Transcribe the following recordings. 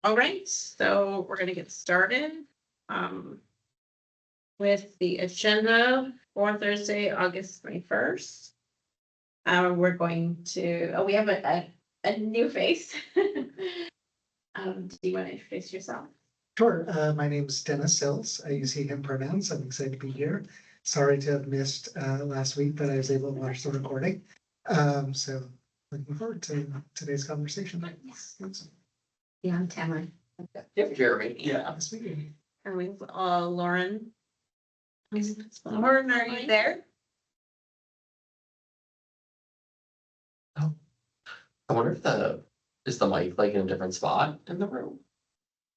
All right, so we're going to get started with the agenda for Thursday, August 21st. We're going to, we have a new face. Do you want to introduce yourself? Sure. My name is Dennis Sills. I use he, him pronouns. I'm excited to be here. Sorry to have missed last week, but I was able to watch the recording. So looking forward to today's conversation. Yes. Yeah, I'm Tamara. Yep, Jeremy. Yeah. This week. And we've Lauren. Lauren, are you there? I wonder if is the mic like in a different spot in the room?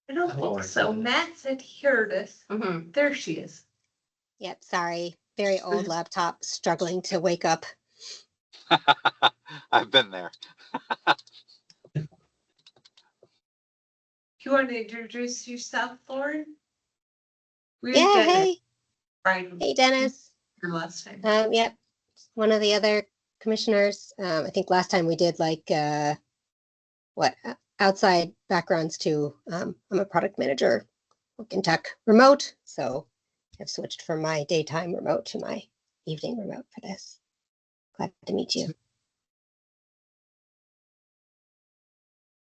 I don't think so. Matt said he heard us. Mm-hmm. There she is. Yep, sorry. Very old laptop, struggling to wake up. I've been there. You want to introduce yourself, Lauren? We Yeah, did it hey. right Hey, Dennis. last time. Yep, one of the other commissioners. I think last time we did like, outside backgrounds too. I'm a product manager, work in tech remote. So I've switched from my daytime remote to my evening remote for this. Glad to meet you.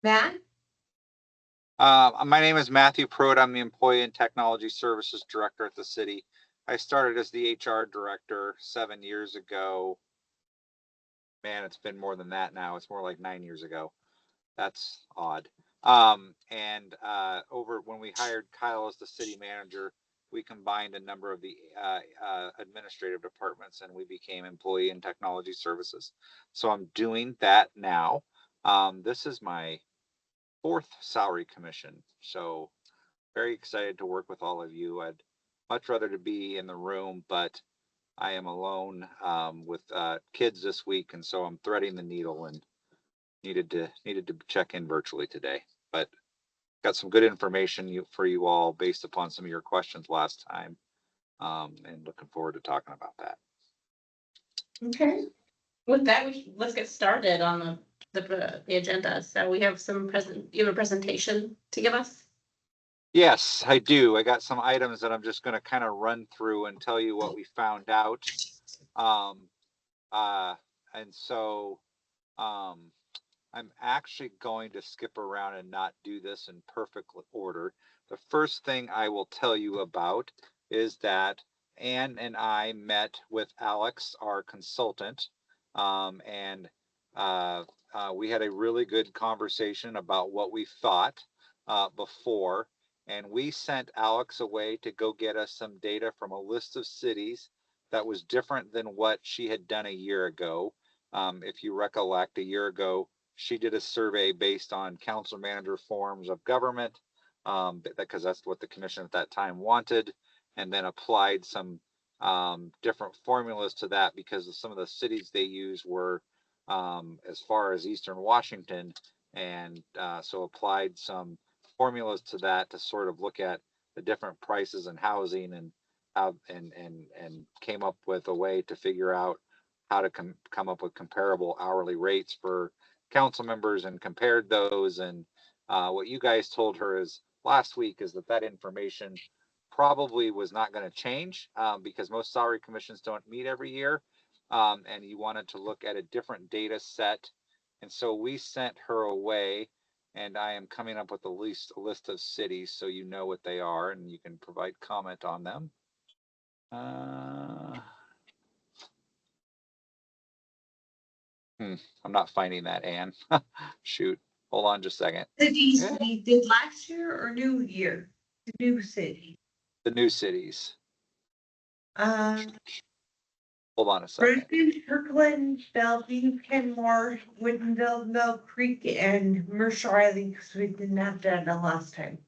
Matt? My name is Matthew Pruitt. I'm the Employee and Technology Services Director at the city. I started as the HR Director 7 years ago. Man, it's been more than that now. It's more like 9 years ago. That's odd. Over when we hired Kyle as the city manager, we combined a number of the administrative departments and we became Employee and Technology Services. So I'm doing that now. This is my 4th salary commission. So very excited to work with all of you. I'd much rather to be in the room, but I am alone with kids this week. And so I'm threading the needle and needed to check in virtually today, but got some good information for you all based upon some of your questions last time. And looking forward to talking about that. Okay. With that, let's get started on the agenda. So we have you have a presentation to give us? Yes, I do. I got some items that I'm just going to kind of run through and tell you what we found out. I'm actually going to skip around and not do this in perfect order. The first thing I will tell you about is that Ann and I met with Alex, our consultant, and we had a really good conversation about what we thought before. And we sent Alex away to go get us some data from a list of cities that was different than what she had done a year ago. If you recollect, a year ago, she did a survey based on council manager forms of government, because that's what the commission at that time wanted, and then applied some different formulas to that because of some of the cities they used were as far as Eastern Washington, and so applied some formulas to that to sort of look at the different prices in housing and came up with a way to figure out how to come up with comparable hourly rates for council members and compared those. And what you guys told her is last week is that information probably was not going to change because most salary commissions don't meet every year. And you wanted to look at a different data set. And so we sent her away, and I am coming up with a list of cities so you know what they are and you can provide comment on them. I'm not finding that, Ann. Shoot. Hold on just a second. Cities we did last year or new year? The new city. The new cities. Hold on a second. City, Kirkland, Bellevue, Kenmore, Woodinville, Mill Creek, and Mercer Island, because we did not do that last time.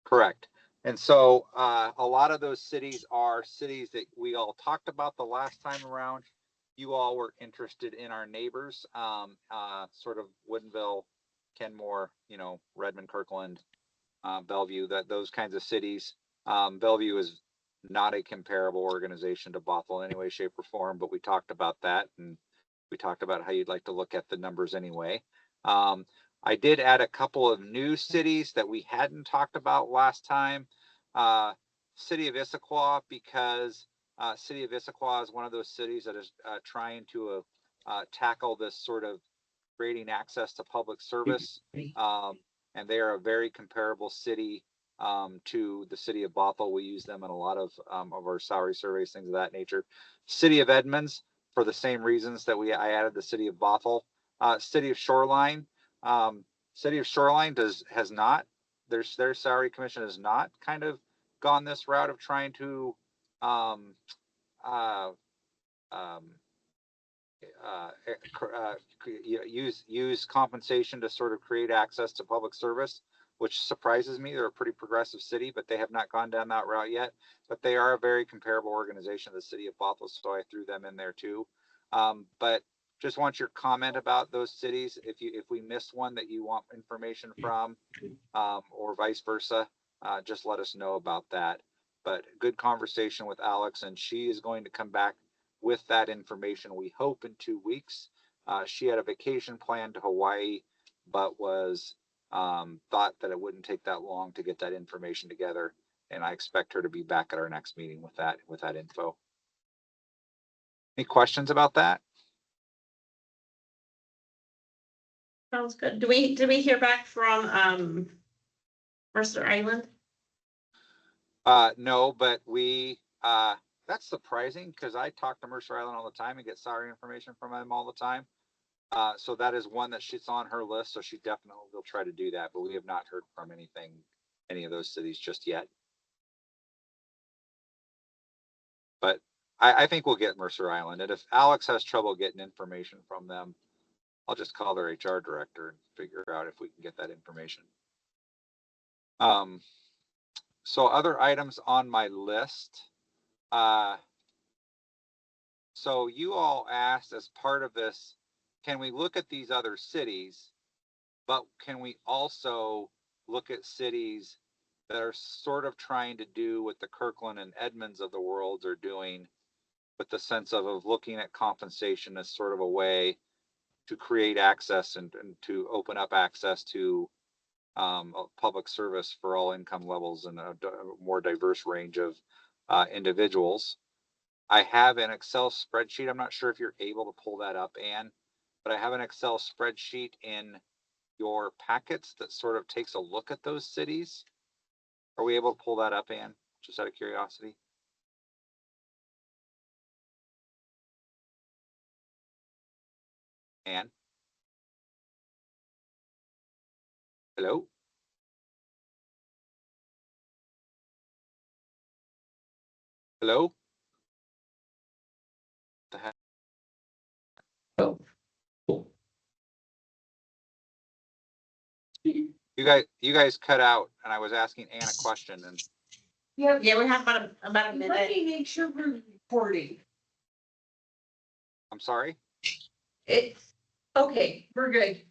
Correct. And so a lot of those cities are cities that we all talked about the last time around. You all were interested in our neighbors, sort of Woodinville, Kenmore, Redmond, Kirkland, Bellevue, those kinds of cities. Bellevue is not a comparable organization to Bothell in any way, shape, or form, but we talked about that, and we talked about how you'd like to look at the numbers anyway. I did add a couple of new cities that we hadn't talked about last time. City of Issaquah, because City of Issaquah is one of those cities that is trying to tackle this sort of creating access to public service. And they are a very comparable city to the city of Bothell. We use them in a lot of our salary surveys, things of that nature. City of Edmonds, for the same reasons that I added the city of Bothell. City of Shoreline. City of Shoreline has not, their salary commission has not kind of gone this route of trying to um, uh, um, use compensation to sort of create access to public service, which surprises me. They're a pretty progressive city, but they have not gone down that route yet. But they are a very comparable organization to the city of Bothell, so I threw them in there too. But just want your comment about those cities. If we missed one that you want information from, or vice versa, just let us know about that. But good conversation with Alex, and she is going to come back with that information, we hope, in 2 weeks. She had a vacation plan to Hawaii, but was thought that it wouldn't take that long to get that information together. And I expect her to be back at our next meeting with that info. Any questions about that? Sounds good. Did we hear back from Mercer Island? No, but we that's surprising because I talk to Mercer Island all the time and get salary information from them all the time. So that is one that she's on her list. So she definitely will try to do that, but we have not heard from any of those cities just yet. But I think we'll get Mercer Island. And if Alex has trouble getting information from them, I'll just call their HR director and figure out if we can get that information. So other items on my list. So you all asked as part of this, can we look at these other cities, but can we also look at cities that are sort of trying to do what the Kirkland and Edmonds of the world are doing, with the sense of looking at compensation as sort of a way to create access and to open up access to public service for all income levels and a more diverse range of individuals. I have an Excel spreadsheet. I'm not sure if you're able to pull that up, Anne, but I have an Excel spreadsheet in your packets that sort of takes a look at those cities. Are we able to pull that up, Anne? Just out of curiosity. Anne? Hello? Hello? The heck? Oh, cool. You guys cut out, and I was asking Anne a question, and Yeah, Yeah, we have about a let minute. me make sure we're recording. I'm sorry. It's, okay, we're good.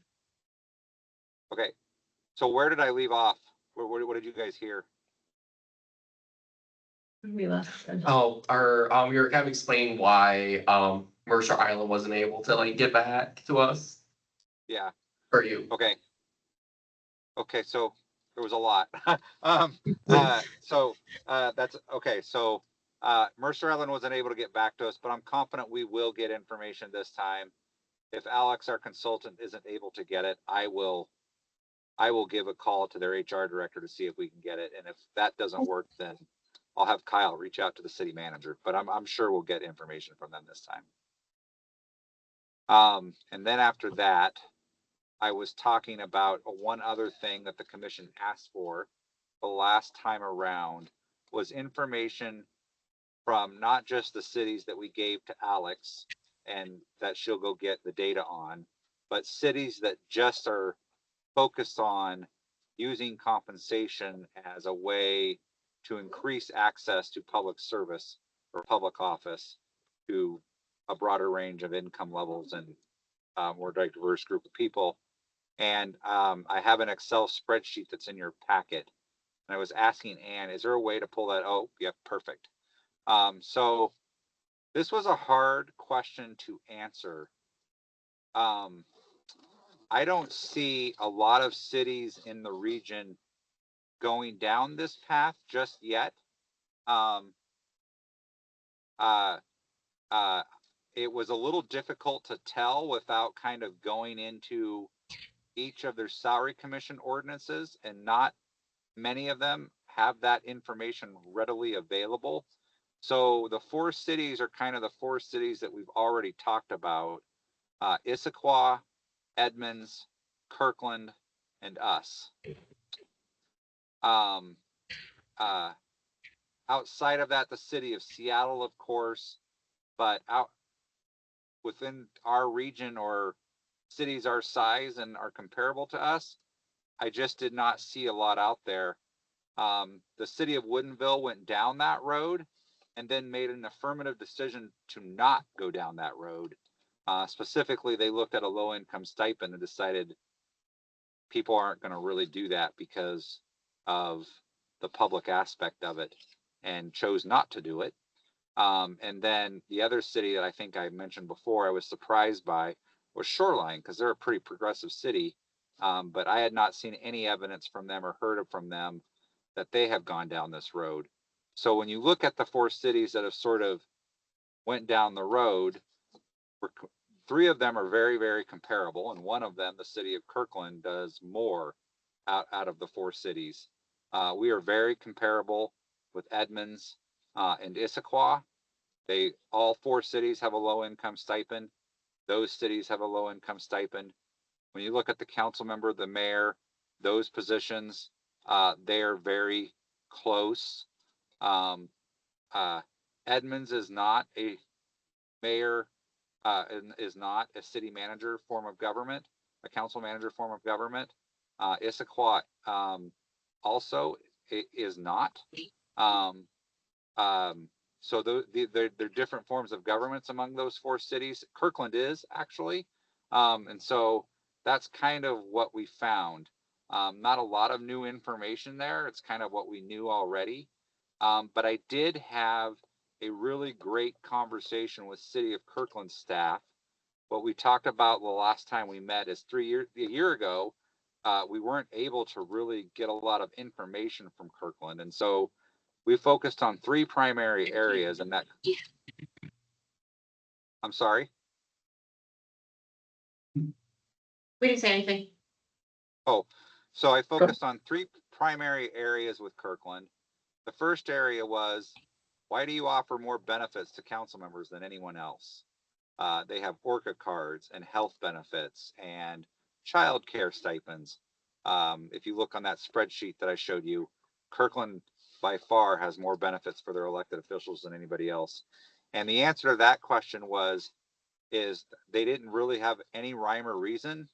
Okay, so where did I leave off? What did you guys hear? We left. Oh, we were kind of explaining why Mercer Island wasn't able to like get back to us Yeah. or you. Okay, so there was a lot. That's okay. So Mercer Island wasn't able to get back to us, but I'm confident we will get information this time. If Alex, our consultant, isn't able to get it, I will give a call to their HR director to see if we can get it. And if that doesn't work, then I'll have Kyle reach out to the city manager, but I'm sure we'll get information from them this time. And then after that, I was talking about one other thing that the commission asked for the last time around was information from not just the cities that we gave to Alex and that she'll go get the data on, but cities that just are focused on using compensation as a way to increase access to public service or public office to a broader range of income levels and more diverse group of people. And I have an Excel spreadsheet that's in your packet. And I was asking Anne, is there a way to pull that? Oh, yeah, perfect. So this was a hard question to answer. I don't see a lot of cities in the region going down this path just yet. Um, uh, uh, it was a little difficult to tell without kind of going into each of their salary commission ordinances, and not many of them have that information readily available. So the four cities are kind of the four cities that we've already talked about: Issaquah, Edmonds, Kirkland, and us. Um, uh, Outside of that, the city of Seattle, of course, but out within our region or cities our size and are comparable to us, I just did not see a lot out there. The city of Woodinville went down that road and then made an affirmative decision to not go down that road. Specifically, they looked at a low income stipend and decided people aren't going to really do that because of the public aspect of it, and chose not to do it. And then the other city that I think I mentioned before, I was surprised by, was Shoreline, because they're a pretty progressive city. But I had not seen any evidence from them or heard from them that they have gone down this road. So when you look at the four cities that have sort of went down the road, three of them are very, very comparable. And one of them, the city of Kirkland, does more out of the four cities. We are very comparable with Edmonds and Issaquah. All four cities have a low income stipend. Those cities have a low income stipend. When you look at the council member, the mayor, those positions, they are very close. Um, Edmonds is not a mayor, and is not a city manager form of government, a council manager form of government. Issaquah also is not. Um, so they're different forms of governments among those four cities. Kirkland is actually. And so that's kind of what we found. Not a lot of new information there. It's kind of what we knew already. But I did have a really great conversation with City of Kirkland staff. What we talked about the last time we met is a year ago, we weren't able to really get a lot of information from Kirkland. And so we focused on three primary areas, and that, I'm sorry. We didn't say anything. Oh, so I focused on three primary areas with Kirkland. The first area was, why do you offer more benefits to council members than anyone else? They have ORCA cards and health benefits and childcare stipends. If you look on that spreadsheet that I showed you, Kirkland by far has more benefits for their elected officials than anybody else. And the answer to that question is they didn't really have any rhyme or reason.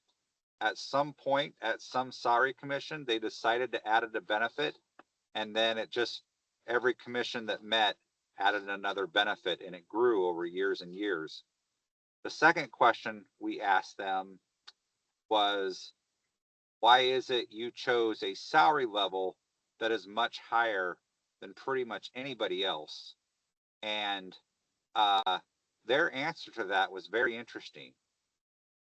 At some point, at some salary commission, they decided to add a benefit, and then every commission that met added another benefit, and it grew over years and years. The second question we asked them was, why is it you chose a salary level that is much higher than pretty much anybody else? And their answer to that was very interesting.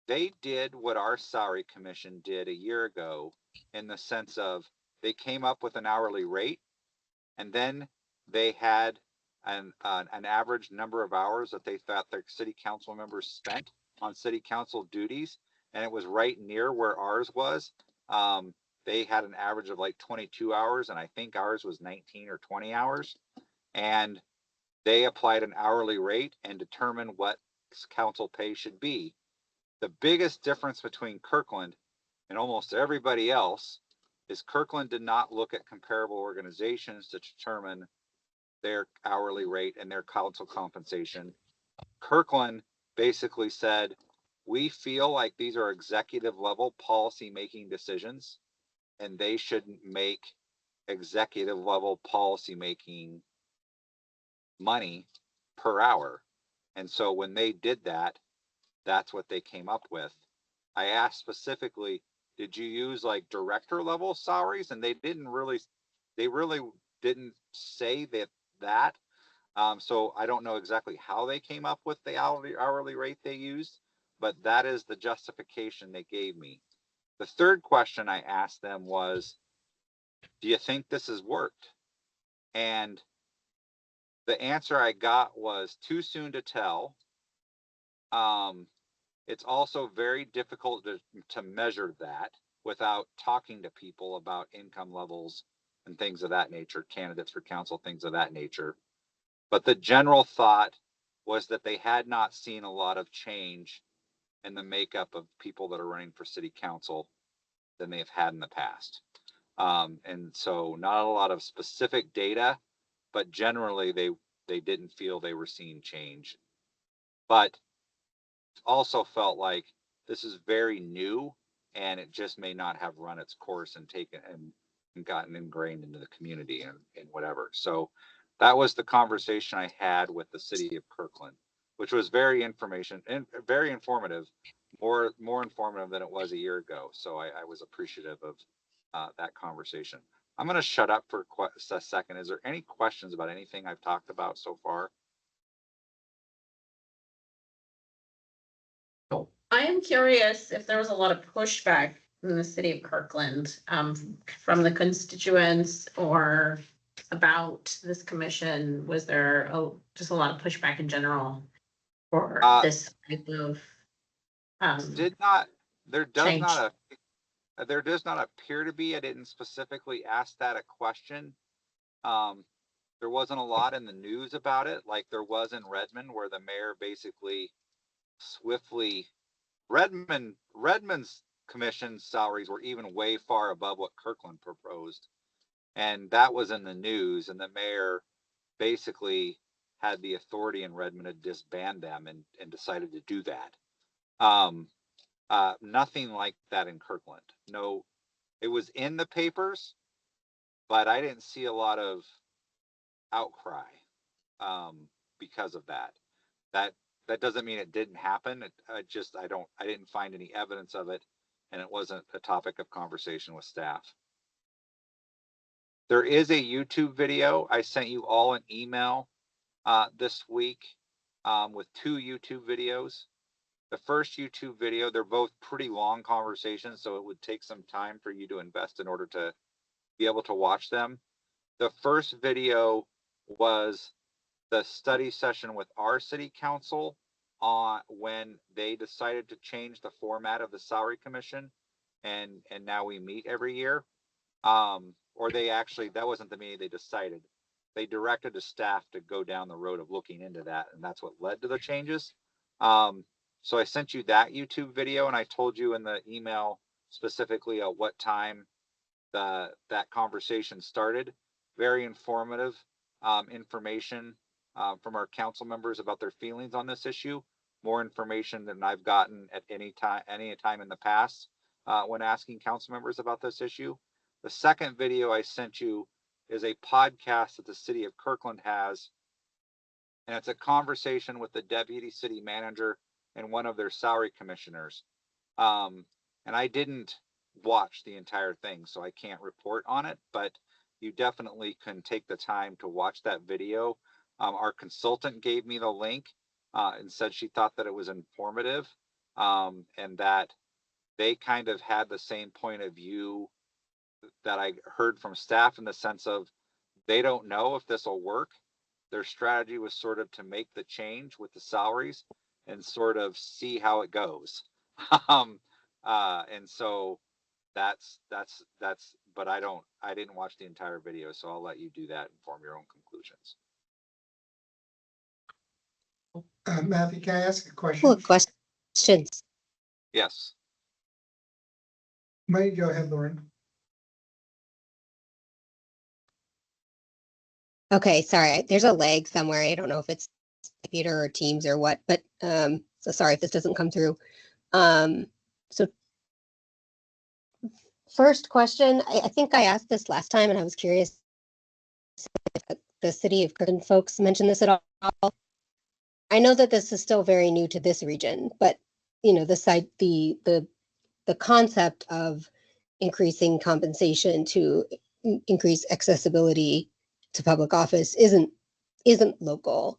They did what our salary commission did a year ago, in the sense of they came up with an hourly rate, and then they had an average number of hours that they thought their city council members spent on city council duties, and it was right near where ours was. They had an average of like 22 hours, and I think ours was 19 or 20 hours. And they applied an hourly rate and determined what council pay should be. The biggest difference between Kirkland and almost everybody else is Kirkland did not look at comparable organizations to determine their hourly rate and their council compensation. Kirkland basically said, we feel like these are executive level policy making decisions, and they shouldn't make executive level policy making money per hour. And so when they did that, that's what they came up with. I asked specifically, did you use like director level salaries? And they really didn't say that. So I don't know exactly how they came up with the hourly rate they used, but that is the justification they gave me. The third question I asked them was, do you think this has worked? And the answer I got was too soon to tell. It's also very difficult to measure that without talking to people about income levels and things of that nature, candidates for council, things of that nature. But the general thought was that they had not seen a lot of change in the makeup of people that are running for city council than they have had in the past. And so not a lot of specific data, but generally they didn't feel they were seeing change. But also felt like this is very new and it just may not have run its course and taken and gotten ingrained into the community and whatever. So that was the conversation I had with the city of Kirkland, which was very very informative, more informative than it was a year ago. So I was appreciative of that conversation. I'm going to shut up for a second. Is there any questions about anything I've talked about so far? I am curious if there was a lot of pushback in the city of Kirkland, from the constituents or about this commission. Was there just a lot of pushback in general for this type of, there does change? not appear to be. I didn't specifically ask that a question. There wasn't a lot in the news about it, like there was in Redmond, where the mayor basically swiftly Redmond's commission salaries were even way far above what Kirkland proposed. And that was in the news, and the mayor basically had the authority in Redmond to disband them and decided to do that. Nothing like that in Kirkland. No, it was in the papers, but I didn't see a lot of outcry because of that. That doesn't mean it didn't happen. I didn't find any evidence of it, and it wasn't a topic of conversation with staff. There is a YouTube video. I sent you all an email this week with 2 YouTube videos. The first YouTube video, they're both pretty long conversations, so it would take some time for you to invest in order to be able to watch them. The first video was the study session with our city council on when they decided to change the format of the salary commission, and now we meet every year. Or they actually, that wasn't the meeting they decided. They directed the staff to go down the road of looking into that, and that's what led to the changes. So I sent you that YouTube video, and I told you in the email specifically at what time that conversation started. Very informative information from our council members about their feelings on this issue. More information than I've gotten at any time in the past when asking council members about this issue. The second video I sent you is a podcast that the city of Kirkland has, and it's a conversation with the deputy city manager and one of their salary commissioners. And I didn't watch the entire thing, so I can't report on it, but you definitely can take the time to watch that video. Our consultant gave me the link and said she thought that it was informative, and that they kind of had the same point of view that I heard from staff, in the sense of they don't know if this will work. Their strategy was sort of to make the change with the salaries and sort of see how it goes. And so that's, but I didn't watch the entire video, so I'll let you do that and form your own conclusions. Matthew, can I ask a question? Cool questions. Yes. Might go ahead, Lauren. Okay, sorry, there's a lag somewhere. I don't know if it's computer or Teams or what, but so sorry if this doesn't come through. So first question, I think I asked this last time and I was curious if the City of Kirkland folks mentioned this at all. I know that this is still very new to this region, but you know, the concept of increasing compensation to increase accessibility to public office isn't local.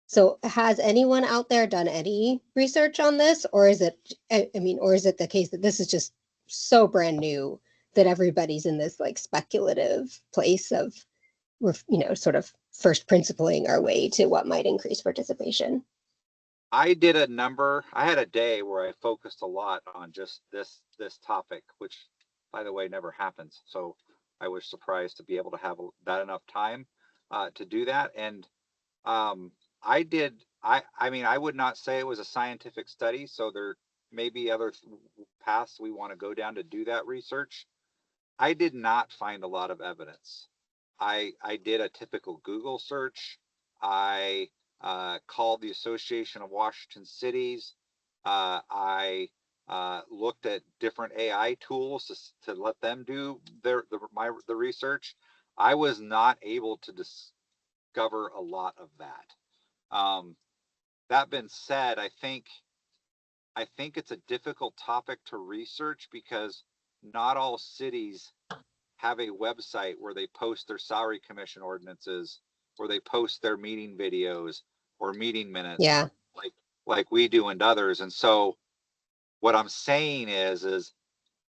So has anyone out there done any research on this, or is it, I mean, or is it the case that this is just so brand new that everybody's in this like speculative place of, sort of first principling our way to what might increase participation? I did a number. I had a day where I focused a lot on just this topic, which, by the way, never happens. So I was surprised to be able to have that enough time to do that. And I did. I mean, I would not say it was a scientific study. So there may be other paths we want to go down to do that research. I did not find a lot of evidence. I did a typical Google search. I called the Association of Washington Cities. I looked at different AI tools to let them do the research. I was not able to discover a lot of that. That being said, I think it's a difficult topic to research because not all cities have a website where they post their salary commission ordinances, where they post their meeting videos or meeting minutes, Yeah, like we do and others. And so what I'm saying is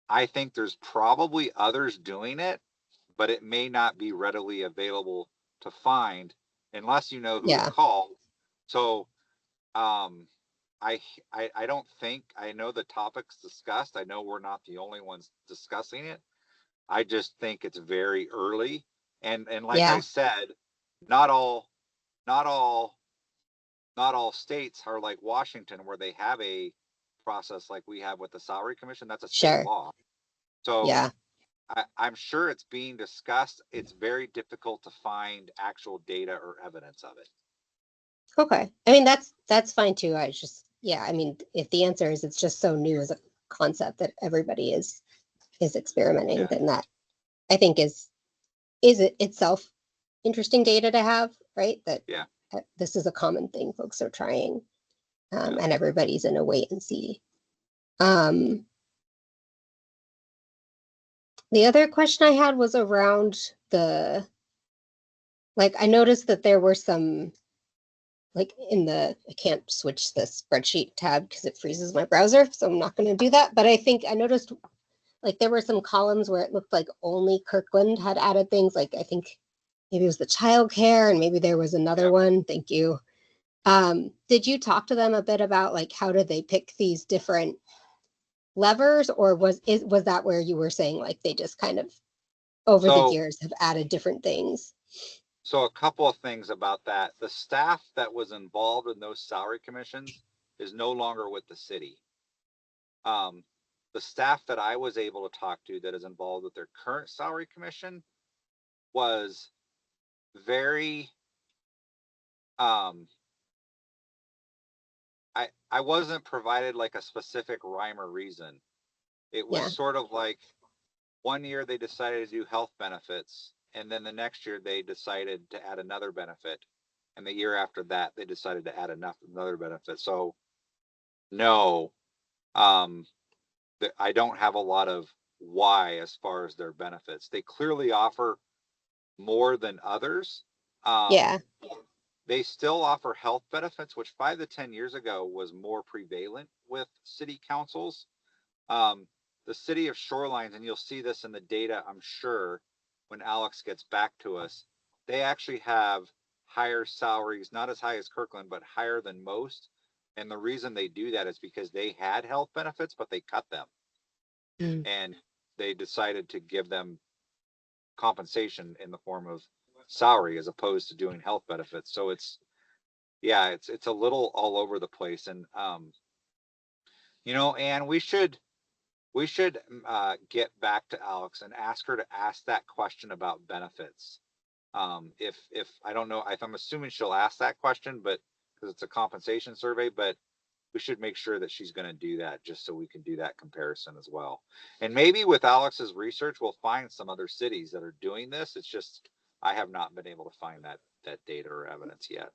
I think there's probably others doing it, but it may not be readily available to find unless you know who to yeah, call. So I don't think I know the topics discussed. I know we're not the only ones discussing it. I just think it's very early. And like I yeah, said, not all not all not all states are like Washington where they have a process like we have with the salary commission. That's a state sure. law. So Yeah. I'm sure it's being discussed. It's very difficult to find actual data or evidence of it. Okay. I mean, that's fine too. I just, yeah, I mean, if the answer is it's just so new as a concept that everybody is experimenting, Yeah. then that I think is it itself interesting data to have, right? That Yeah. This is a common thing folks are trying, Yeah. and everybody's in a wait and see. Um, the other question I had was around I noticed that there were some, like I can't switch the spreadsheet tab because it freezes my browser, so I'm not going to do that. But I think I noticed like there were some columns where it looked like only Kirkland had added things. Like I think maybe it was the childcare and maybe there was another one. Thank you. Did you talk to them a bit about like how did they pick these different levers, or was that where you were saying like they just kind of over the So years have added different things? So a couple of things about that. The staff that was involved in those salary commissions is no longer with the city. The staff that I was able to talk to that is involved with their current salary commission was very, um, I wasn't provided like a specific rhyme or reason. It was Yeah. sort of like one year they decided to do health benefits, and then the next year they decided to add another benefit. And the year after that, they decided to add another benefit. So no, I don't have a lot of why as far as their benefits. They clearly offer more than others. Um, Yeah. they still offer health benefits, which 5 to 10 years ago was more prevalent with city councils. The city of Shorelines, and you'll see this in the data, I'm sure, when Alex gets back to us, they actually have higher salaries, not as high as Kirkland, but higher than most. And the reason they do that is because they had health benefits, but they cut them. Mm. And they decided to give them compensation in the form of salary as opposed to doing health benefits. So it's a little all over the place. And and we should get back to Alex and ask her to ask that question about benefits. If I don't know, if I'm assuming she'll ask that question, but because it's a compensation survey, but we should make sure that she's going to do that just so we can do that comparison as well. And maybe with Alex's research, we'll find some other cities that are doing this. It's just I have not been able to find that data or evidence yet.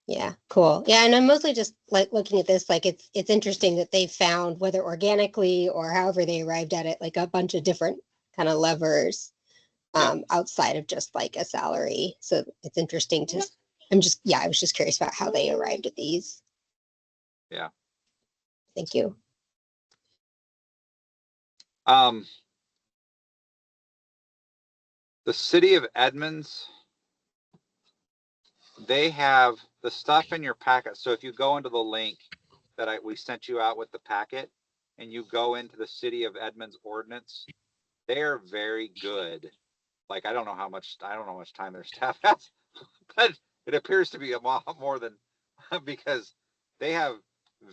Yeah, cool. Yeah, and I'm mostly just like looking at this, like it's interesting that they found, whether organically or however they arrived at it, like a bunch of different kind of levers Yeah. outside of just like a salary. So it's interesting to I was just curious about how they arrived at these. Yeah. Thank you. The city of Edmonds, they have the stuff in your packet. So if you go into the link that we sent you out with the packet and you go into the city of Edmonds ordinance, they are very good. Like, I don't know how much time their staff has, but it appears to be a lot more than because they have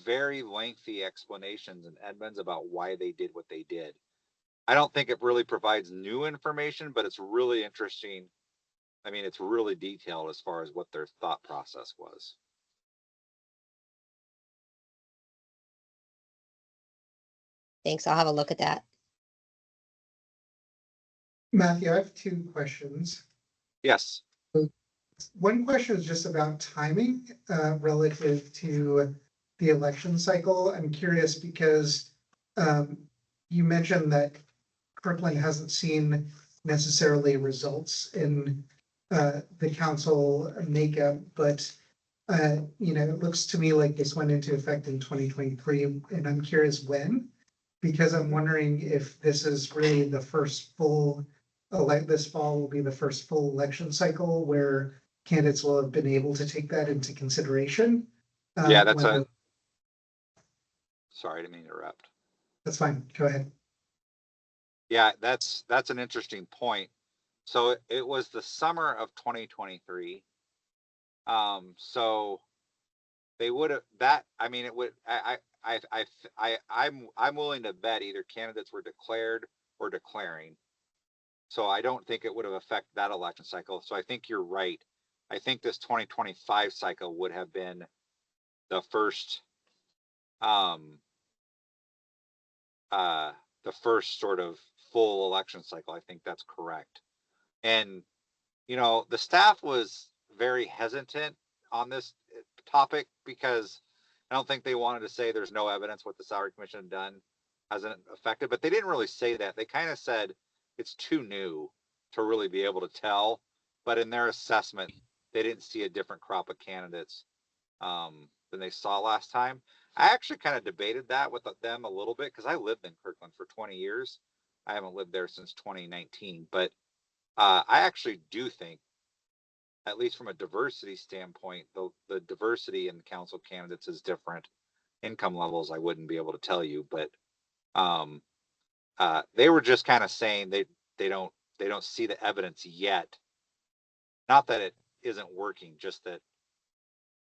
very lengthy explanations in Edmonds about why they did what they did. I don't think it really provides new information, but it's really interesting. I mean, it's really detailed as far as what their thought process was. Thanks. I'll have a look at that. Matthew, I have two questions. Yes. One question is just about timing relative to the election cycle. I'm curious because you mentioned that Kirkland hasn't seen necessarily results in the council makeup, but it looks to me like this went into effect in 2023, and I'm curious when, because I'm wondering if this is really the first full this fall will be the first full election cycle where candidates will have been able to take that into consideration. Yeah, sorry to interrupt. That's fine. Go ahead. Yeah, that's an interesting point. So it was the summer of 2023. So they would have that. I mean, it would. I'm willing to bet either candidates were declared or declaring. So I don't think it would have affected that election cycle. So I think you're right. I think this 2025 cycle would have been the first sort of full election cycle. I think that's correct. And the staff was very hesitant on this topic because I don't think they wanted to say there's no evidence what the salary commission had done hasn't affected, but they didn't really say that. They kind of said it's too new to really be able to tell, but in their assessment, they didn't see a different crop of candidates than they saw last time. I actually kind of debated that with them a little bit because I lived in Kirkland for 20 years. I haven't lived there since 2019, but I actually do think, at least from a diversity standpoint, the diversity in council candidates is different. Income levels, I wouldn't be able to tell you, but they were just kind of saying they don't see the evidence yet. Not that it isn't working, just that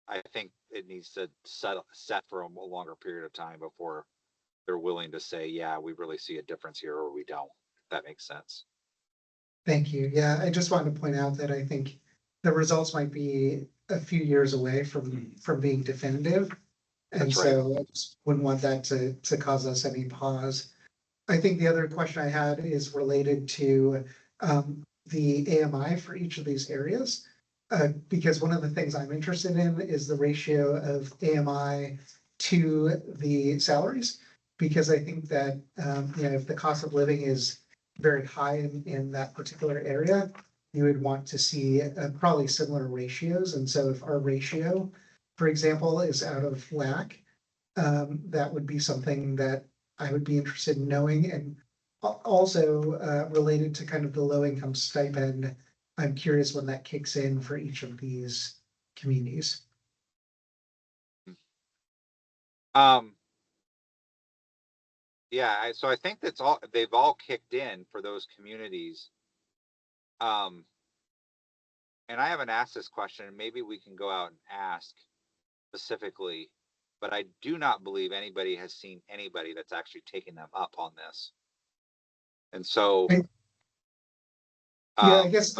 I think it needs to set for a longer period of time before they're willing to say, yeah, we really see a difference here, or we don't. If that makes sense. Thank you. Yeah, I just wanted to point out that I think the results might be a few years away from being definitive. And That's so I just wouldn't want that to cause us any pause. I think the other question I had is related to the AMI for each of these areas. Because one of the things I'm interested in is the ratio of AMI to the salaries. Because I think that if the cost of living is very high in that particular area, you would want to see probably similar ratios. And so if our ratio, for example, is out of whack, that would be something that I would be interested in knowing. And also related to kind of the low income stipend, I'm curious when that kicks in for each of these communities. Yeah, so I think they've all kicked in for those communities. And I haven't asked this question, and maybe we can go out and ask specifically, but I do not believe anybody has seen anybody that's actually taken them up on this. And so yeah, I guess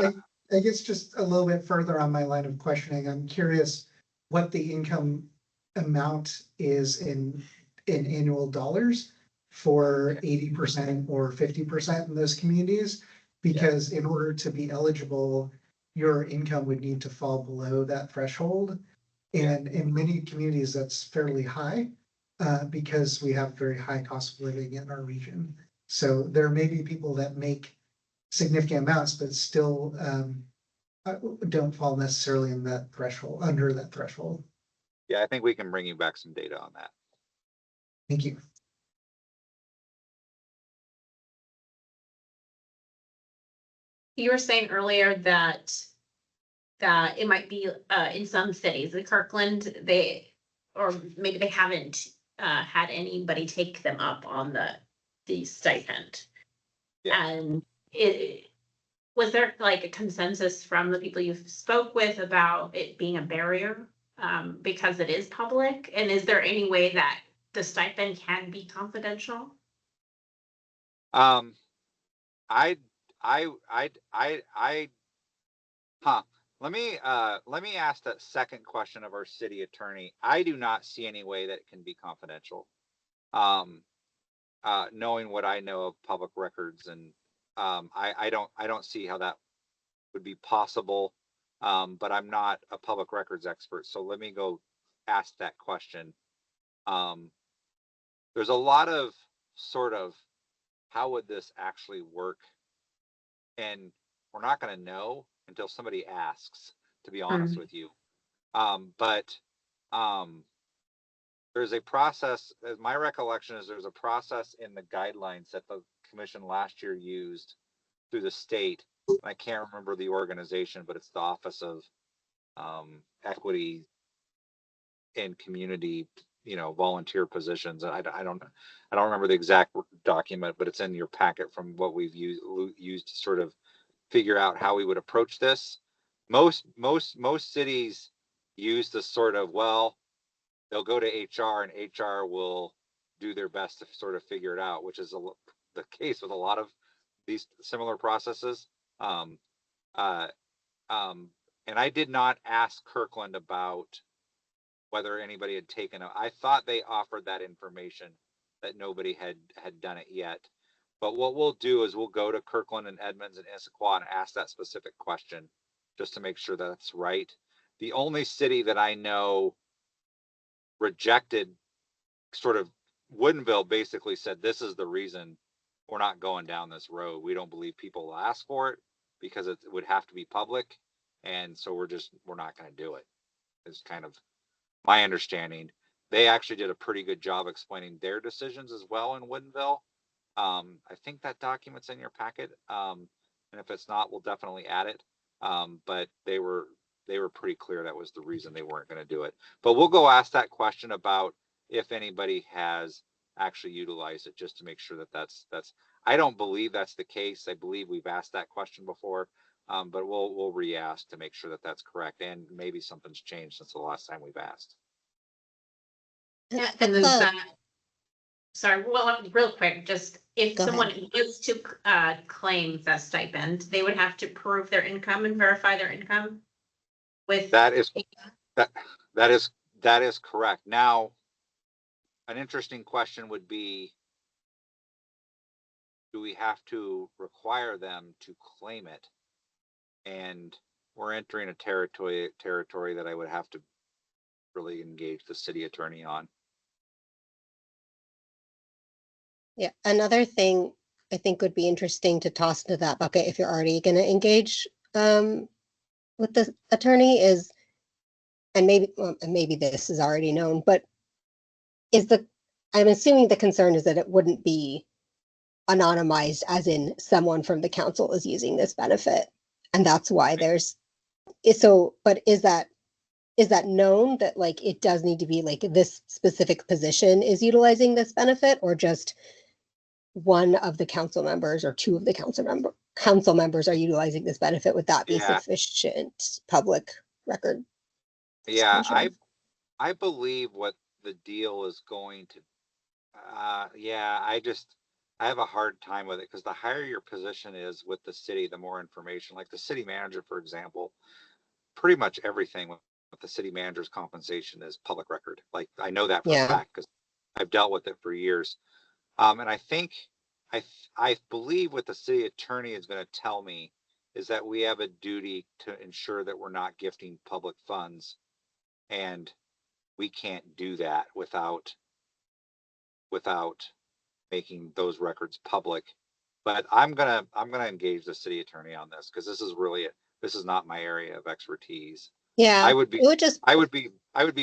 just a little bit further on my line of questioning, I'm curious what the income amount is in annual dollars for 80% or 50% in those communities, because in order to be eligible, your income would need to fall below that threshold. And in many communities, that's fairly high because we have very high cost of living in our region. So there may be people that make significant amounts, but still don't fall necessarily in that threshold, under that threshold. Yeah, I think we can bring you back some data on that. Thank you. You were saying earlier that it might be in some cities, in Kirkland, or maybe they haven't had anybody take them up on the stipend. Yeah. And was there like a consensus from the people you spoke with about it being a barrier because it is public? And is there any way that the stipend can be confidential? I let me ask that second question of our city attorney. I do not see any way that it can be confidential. Knowing what I know of public records, and I don't see how that would be possible. But I'm not a public records expert, so let me go ask that question. There's a lot of sort of, how would this actually work? And we're not going to know until somebody asks, to be honest with you. But there's a process, as my recollection is, there's a process in the guidelines that the commission last year used through the state. I can't remember the organization, but it's the Office of Equity and Community, volunteer positions. I don't remember the exact document, but it's in your packet from what we've used to sort of figure out how we would approach this. Most cities use this sort of, well, they'll go to HR and HR will do their best to sort of figure it out, which is the case with a lot of these similar processes. And I did not ask Kirkland about whether anybody had taken it. I thought they offered that information, that nobody had done it yet. But what we'll do is we'll go to Kirkland and Edmonds and Issaquah and ask that specific question just to make sure that's right. The only city that I know rejected, sort of, Woodinville basically said, this is the reason we're not going down this road. We don't believe people will ask for it because it would have to be public. And so we're not going to do it. It's kind of my understanding. They actually did a pretty good job explaining their decisions as well in Woodinville. I think that document's in your packet. And if it's not, we'll definitely add it. But they were pretty clear that was the reason they weren't going to do it. But we'll go ask that question about if anybody has actually utilized it, just to make sure that that's, I don't believe that's the case. I believe we've asked that question before. But we'll re-ask to make sure that that's correct, and maybe something's changed since the last time we've asked. Yeah, and then sorry, well, real quick, just if Go someone is to claim that stipend, they would have to prove their income and verify their income with. That is correct. Now, an interesting question would be, do we have to require them to claim it? And we're entering a territory that I would have to really engage the city attorney on. Yeah, another thing I think would be interesting to toss into that bucket if you're already going to engage with the attorney is, and maybe this is already known, but I'm assuming the concern is that it wouldn't be anonymized, as in someone from the council is using this benefit, and that's why but is that known, that like it does need to be like this specific position is utilizing this benefit, or just one of the council members or two of the council members are utilizing this benefit? Would that be sufficient public record? Yeah, I believe what the deal is going to, I have a hard time with it, because the higher your position is with the city, the more information, like the city manager, for example, pretty much everything with the city manager's compensation is public record. Like, I know that for a fact because I've dealt with it for years. And I think, I believe what the city attorney is going to tell me is that we have a duty to ensure that we're not gifting public funds, and we can't do that without making those records public. But I'm gonna engage the city attorney on this, because this is really this is not my area of expertise. Yeah, I it would be, would just, I would be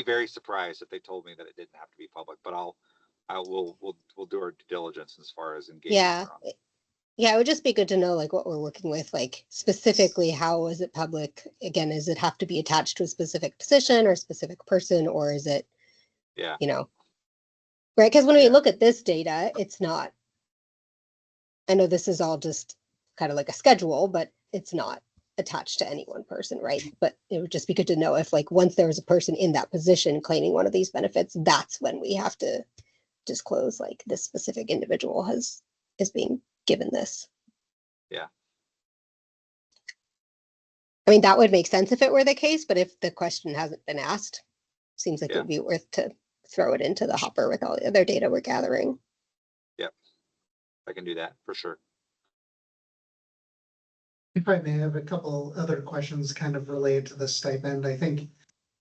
very surprised if they told me that it didn't have to be public, but we'll do our due diligence as far as engaging yeah. her on it. Yeah, it would just be good to know like what we're working with, like specifically how is it public? Again, does it have to be attached to a specific position or specific person, or is it, Yeah, you know, right? Because when we Yeah. look at this data, it's not, I know this is all just kind of like a schedule, but it's not attached to any one person, right? But it would just be good to know if like once there was a person in that position claiming one of these benefits, that's when we have to disclose like this specific individual is being given this. Yeah. I mean, that would make sense if it were the case, but if the question hasn't been asked, seems like it Yeah. would be worth to throw it into the hopper with all the other data we're gathering. I can do that for sure. If I may have a couple other questions kind of related to the stipend, I think,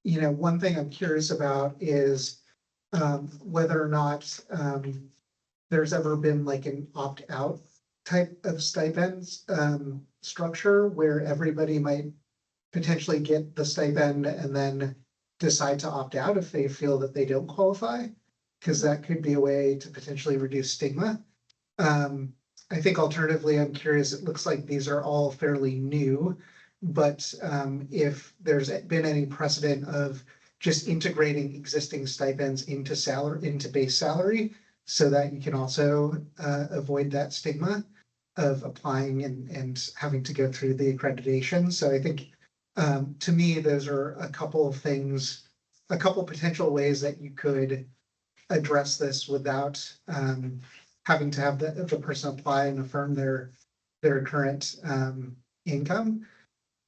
one thing I'm curious about is whether or not there's ever been like an opt-out type of stipends structure where everybody might potentially get the stipend and then decide to opt out if they feel that they don't qualify, because that could be a way to potentially reduce stigma. I think alternatively, I'm curious, it looks like these are all fairly new, but if there's been any precedent of just integrating existing stipends into base salary, so that you can also avoid that stigma of applying and having to go through the accreditation. So I think to me, those are a couple of things, a couple potential ways that you could address this without having to have the person apply and affirm their current income.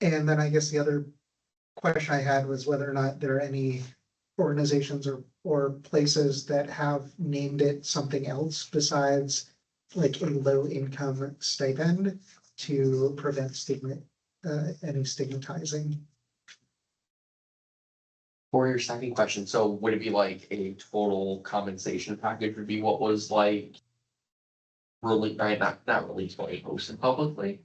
And then I guess the other question I had was whether or not there are any organizations or places that have named it something else besides like a low income stipend to prevent any stigmatizing. For your second question, so would it be like a total compensation package would be what was like really, right, not released, but posted publicly?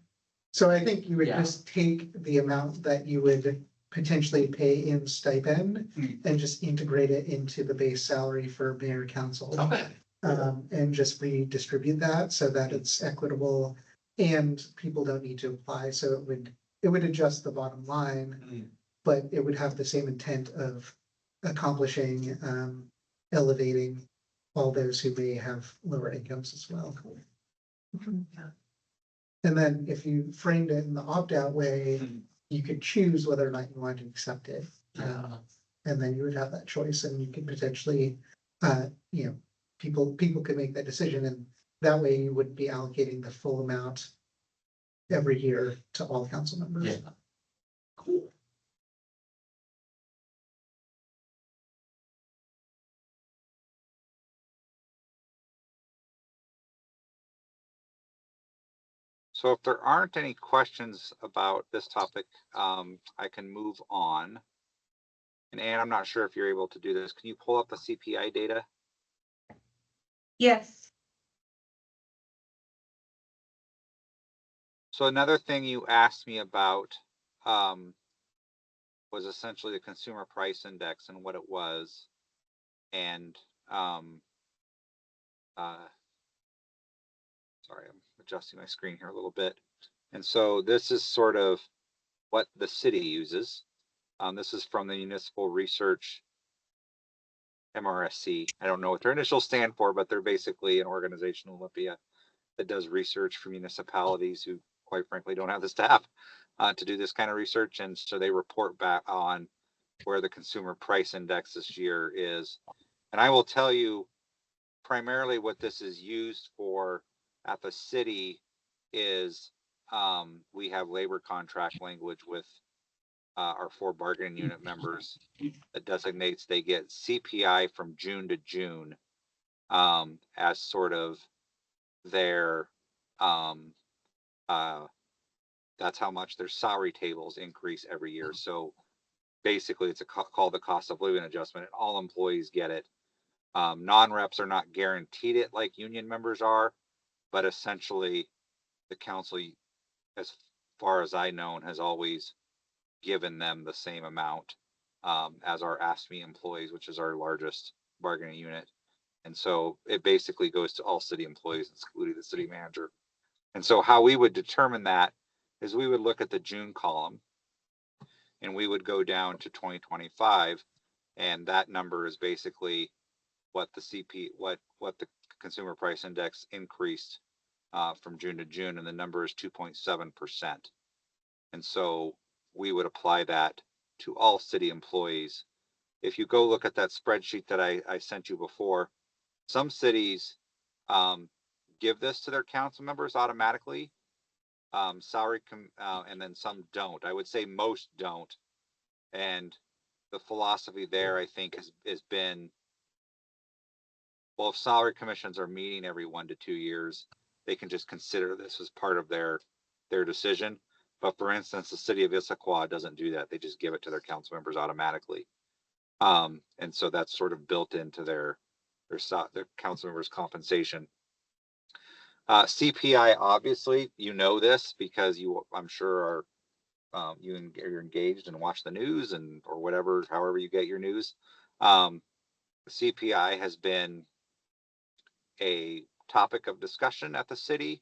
So I think you would Yeah. just take the amount that you would potentially pay in stipend and just integrate it into the base salary for mayor council. Okay. And just redistribute that so that it's equitable and people don't need to apply. So it would adjust the bottom line, but it would have the same intent of accomplishing, elevating all those who may have lower incomes as well. And then if you framed it in the opt-out way, you could choose whether or not you want to accept it. And then you would have that choice and you could potentially, people could make that decision and that way you wouldn't be allocating the full amount every year to all council members. Yeah. Cool. So if there aren't any questions about this topic, I can move on. And Anne, I'm not sure if you're able to do this. Can you pull up the CPI data? Yes. So another thing you asked me about was essentially the consumer price index and what it was. And sorry, I'm adjusting my screen here a little bit. And so this is sort of what the city uses. This is from the Municipal Research MRSC. I don't know what their initials stand for, but they're basically an organization in Olympia that does research for municipalities who, quite frankly, don't have the staff to do this kind of research. And so they report back on where the consumer price index this year is. And I will tell you primarily what this is used for at the city is we have labor contract language with our 4 bargaining unit members that designates they get CPI from June to June as sort of their that's how much their salary tables increase every year. So basically it's called the cost of living adjustment and all employees get it. Non-reps are not guaranteed it like union members are, but essentially the council, as far as I know, has always given them the same amount as our ASME employees, which is our largest bargaining unit. And so it basically goes to all city employees, excluding the city manager. And so how we would determine that is we would look at the June column and we would go down to 2025. And that number is basically what the consumer price index increased from June to June, and the number is 2.7%. And so we would apply that to all city employees. If you go look at that spreadsheet that I sent you before, some cities give this to their council members automatically, and then some don't. I would say most don't. And the philosophy there, I think, has been, well, if salary commissions are meeting every 1 to 2 years, they can just consider this as part of their decision. But for instance, the city of Issaquah doesn't do that. They just give it to their council members automatically. And so that's sort of built into their council members' compensation. CPI, obviously, you know this because I'm sure, you're engaged and watch the news or whatever, however you get your news. CPI has been a topic of discussion at the city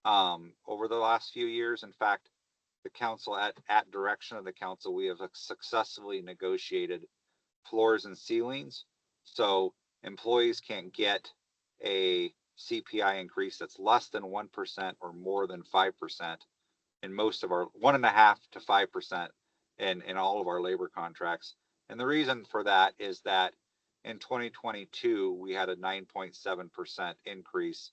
over the last few years. In fact, the council, at direction of the council, we have successfully negotiated floors and ceilings, so employees can't get a CPI increase that's less than 1% or more than 5% in most of our 1.5% to 5% in all of our labor contracts. And the reason for that is that in 2022 we had a 9.7% increase,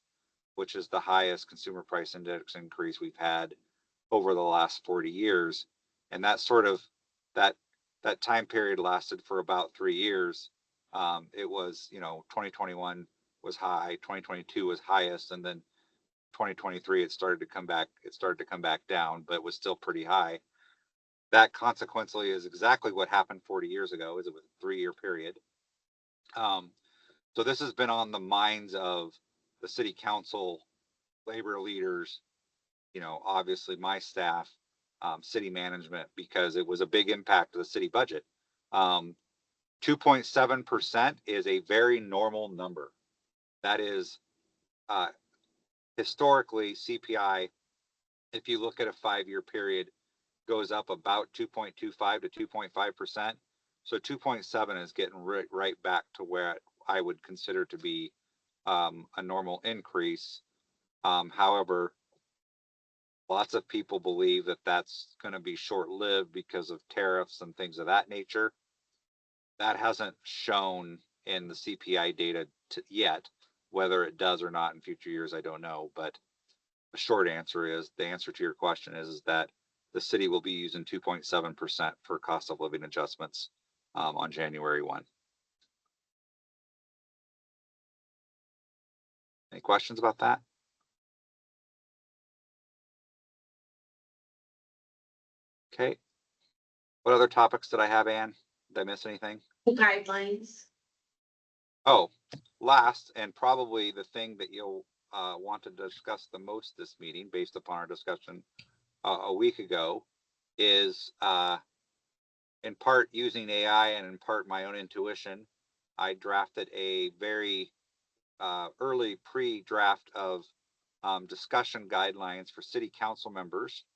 which is the highest consumer price index increase we've had over the last 40 years. And that sort of that time period lasted for about 3 years. It was, 2021 was high, 2022 was highest, and then 2023 it started to come back down, but it was still pretty high. That consequently is exactly what happened 40 years ago. Is it was a 3-year period. So this has been on the minds of the city council, labor leaders, obviously my staff, city management, because it was a big impact to the city budget. 2.7% is a very normal number. That is, historically, CPI, if you look at a 5-year period, goes up about 2.25 to 2.5%. So 2.7 is getting right back to where I would consider to be a normal increase. However, lots of people believe that that's going to be short-lived because of tariffs and things of that nature. That hasn't shown in the CPI data yet. Whether it does or not in future years, I don't know. But the short answer is, the answer to your question is that the city will be using 2.7% for cost of living adjustments on January 1. Any questions about that? Okay. What other topics did I have, Ann? Did I miss anything? Guidelines. Oh, last, and probably the thing that you'll want to discuss the most this meeting, based upon our discussion a week ago, is in part using AI and in part my own intuition. I drafted a very early pre-draft of discussion guidelines for city council members.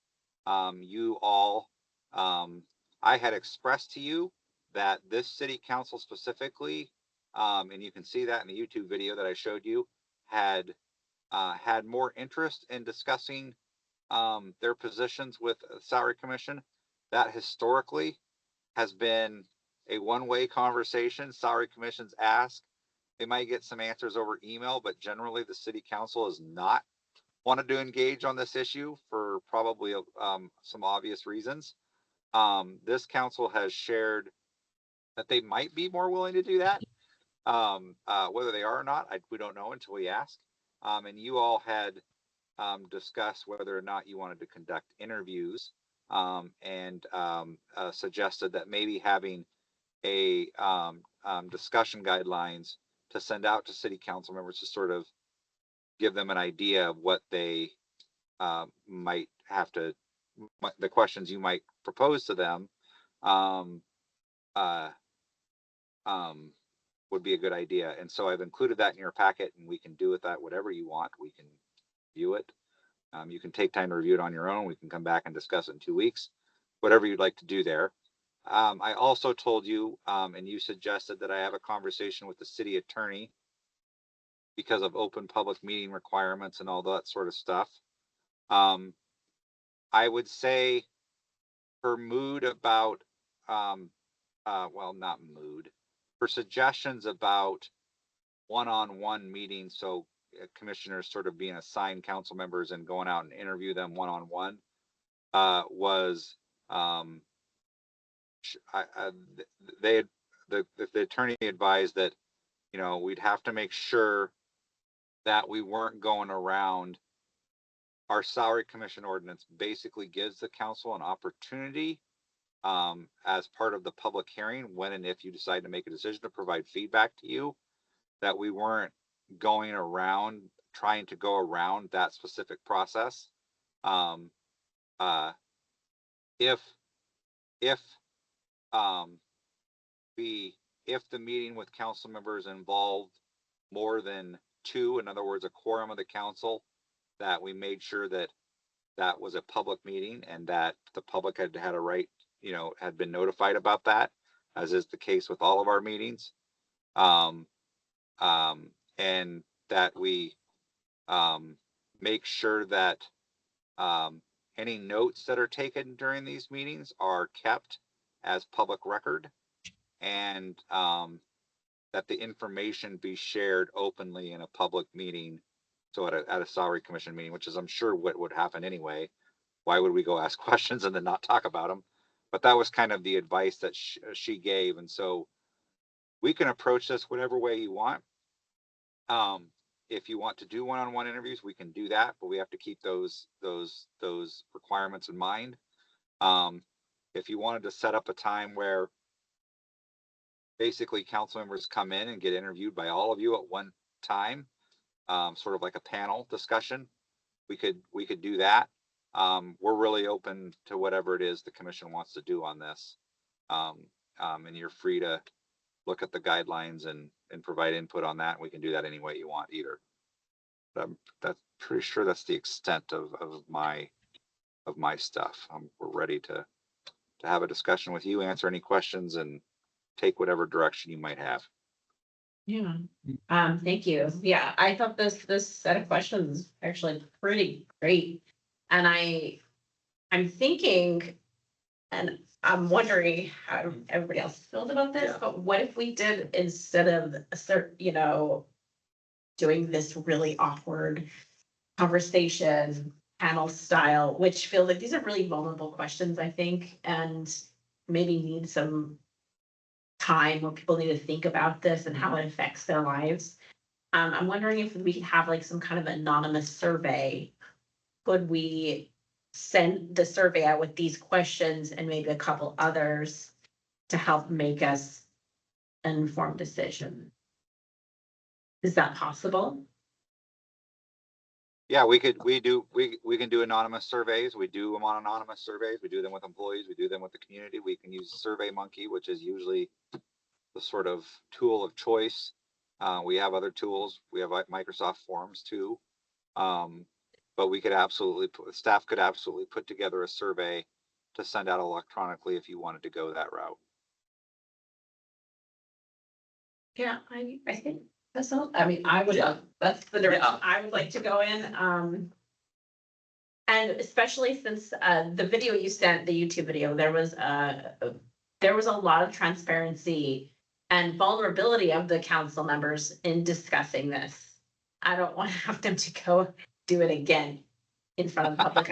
You all, I had expressed to you that this city council specifically, and you can see that in the YouTube video that I showed you, had more interest in discussing their positions with the salary commission. That historically has been a one-way conversation. Salary commissions ask, they might get some answers over email, but generally the city council has not wanted to engage on this issue for probably some obvious reasons. This council has shared that they might be more willing to do that. Whether they are or not, we don't know until we ask. And you all had discussed whether or not you wanted to conduct interviews, and suggested that maybe having a discussion guidelines to send out to city council members to sort of give them an idea of what they might have to the questions you might propose to them, um, uh, would be a good idea. And so I've included that in your packet, and we can do with that whatever you want. We can view it. You can take time to review it on your own. We can come back and discuss it in 2 weeks, whatever you'd like to do there. I also told you, and you suggested that I have a conversation with the city attorney because of open public meeting requirements and all that sort of stuff. I would say her mood about, well, not mood, her suggestions about one-on-one meetings. So commissioners sort of being assigned council members and going out and interview them one-on-one, was, the attorney advised that, you know, we'd have to make sure that we weren't going around. Our salary commission ordinance basically gives the council an opportunity, as part of the public hearing, when and if you decide to make a decision, to provide feedback to you, that we weren't going around trying to go around that specific process. If the meeting with council members involved more than two, in other words, a quorum of the council, that we made sure that that was a public meeting and that the public had a right, you know, had been notified about that, as is the case with all of our meetings. And that we make sure that any notes that are taken during these meetings are kept as public record, and that the information be shared openly in a public meeting. So at a salary commission meeting, which is, I'm sure, what would happen anyway. Why would we go ask questions and then not talk about them? But that was kind of the advice that she gave. And so we can approach this whatever way you want. If you want to do one-on-one interviews, we can do that, but we have to keep those requirements in mind. If you wanted to set up a time where basically council members come in and get interviewed by all of you at one time, sort of like a panel discussion, we could do that. We're really open to whatever it is the commission wants to do on this. And you're free to look at the guidelines and provide input on that. We can do that any way you want either. But that's pretty sure that's the extent of my stuff. We're ready to have a discussion with you, answer any questions, and take whatever direction you might have. Yeah, thank you. Yeah, I thought this set of questions actually pretty great. And I'm thinking, and I'm wondering how everybody else feels about this, Yeah. but what if we did, instead of doing this really awkward conversation panel style, which feels like these are really vulnerable questions, I think, and maybe need some time where people need to think about this and how it affects their lives. I'm wondering if we could have like some kind of anonymous survey. Could we send the survey out with these questions and maybe a couple others to help make us an informed decision? Is that possible? Yeah, we can do anonymous surveys. We do them on anonymous surveys. We do them with employees. We do them with the community. We can use SurveyMonkey, which is usually the sort of tool of choice. We have other tools. We have like Microsoft Forms too. But we could staff could absolutely put together a survey to send out electronically if you wanted to go that route. Yeah, I think that's all. I mean, I would, that's the direction I would like to go in. And especially since the video you sent, the YouTube video, there was a lot of transparency and vulnerability of the council members in discussing this. I don't want to have them to go do it again in front of the public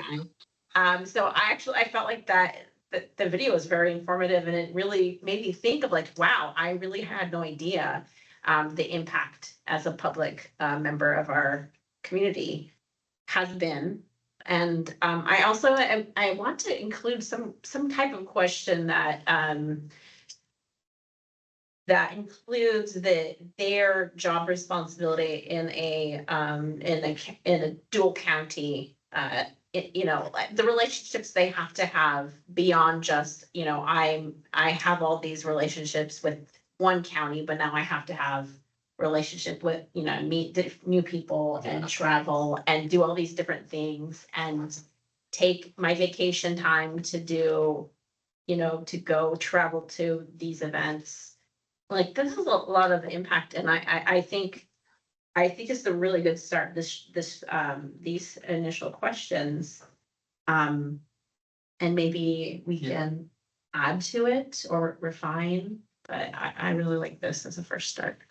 eye. So I felt like that the video was very informative, and it really made me think of like, wow, I really had no idea the impact as a public member of our community has been. And I also I want to include some type of question that that includes their job responsibility in a dual county you know, like, the relationships they have to have beyond just, you know, I have all these relationships with one county, but now I have to have relationship with, you know, meet new people and travel and do all these different things and take my vacation time to do, you know, to go travel to these events. Like, this is a lot of impact, and I think it's a really good start, these initial questions. And maybe we Yeah. can add to it or refine, but I really like this as a first start.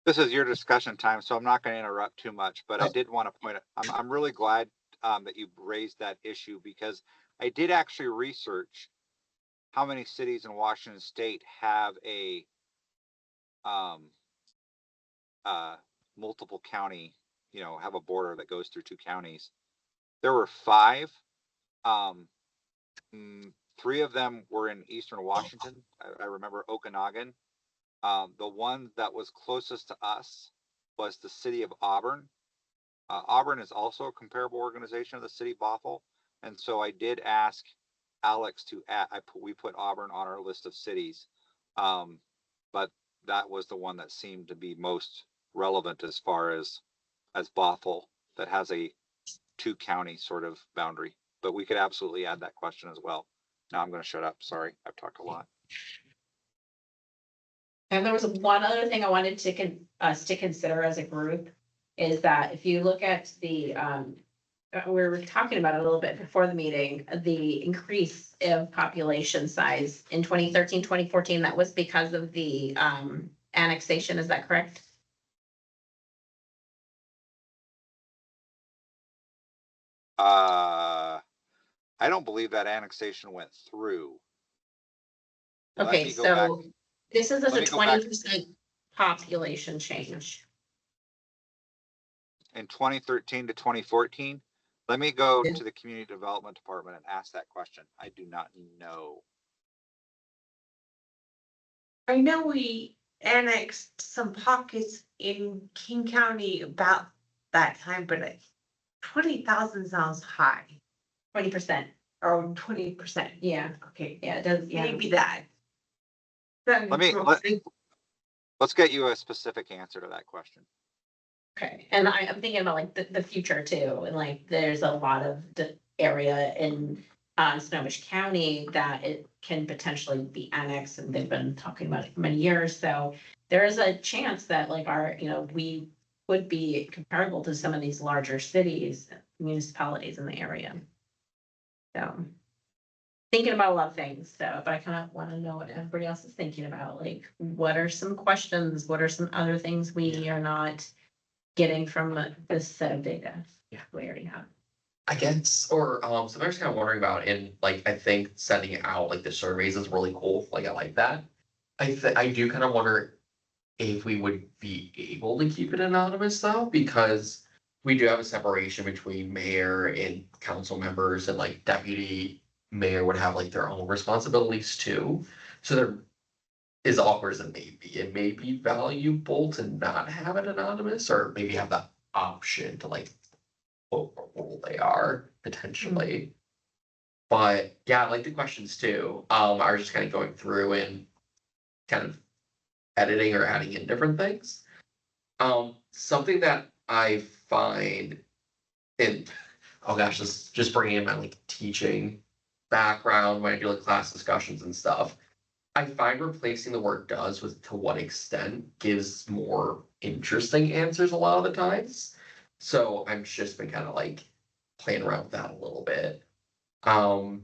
This is your discussion time, so I'm not going to interrupt too much, but I Oh. did want to point out, I'm really glad that you raised that issue, because I did actually research how many cities in Washington State have a um, multiple county, have a border that goes through two counties. There were 5. Um, 3 of them were in Eastern Washington. I remember Okanagan. The one that was closest to us was the city of Auburn. Auburn is also a comparable organization of the city of Bothell. And so I did ask Alex to add, we put Auburn on our list of cities. But that was the one that seemed to be most relevant as far as Bothell, that has a 2-county sort of boundary. But we could absolutely add that question as well. Now I'm going to shut up. Sorry, I've talked a lot. And there was one other thing I wanted us to consider as a group, is that if you look at the, we were talking about it a little bit before the meeting, the increase of population size in 2013, 2014, that was because of the annexation, is that correct? I don't believe that annexation went through. Let Okay, me go back. so this is as Let a me go back. 20% population change. In 2013 to 2014. Let me go to the community development department and ask that question. I do not know. I know we annexed some pockets in King County about that time, but 20,000 sounds high. 20%. Or 20%. Yeah, Okay, yeah, it does, yeah. maybe that. That Let makes me more sense. let's get you a specific answer to that question. Okay, and I'm thinking about like the future too, and like there's a lot of the area in Snohomish County that it can potentially be annexed, and they've been talking about it for many years, so there is a chance that like our, you know, we would be comparable to some of these larger cities, municipalities in the area. So thinking about a lot of things, so, but I kind of want to know what everybody else is thinking about, like, what are some questions, what are some other things we are not getting from this set of data? Yeah. We already have. I guess, or so I'm just kind of wondering about, and like I think sending it out like the surveys is really cool. Like I like that. I do kind of wonder if we would be able to keep it anonymous though, because we do have a separation between mayor and council members, and like deputy mayor would have like their own responsibilities too. So there is awkward as it may be, it may be valuable to not have it anonymous, or maybe have the option to like what role they are potentially. But yeah, I like the questions too. I was just kind of going through and kind of editing or adding in different things. Something that I find in, oh gosh, this is just bringing in my like teaching background when I do like class discussions and stuff. I find replacing the word does with to what extent gives more interesting answers a lot of the times. So I've just been kind of like playing around with that a little bit. And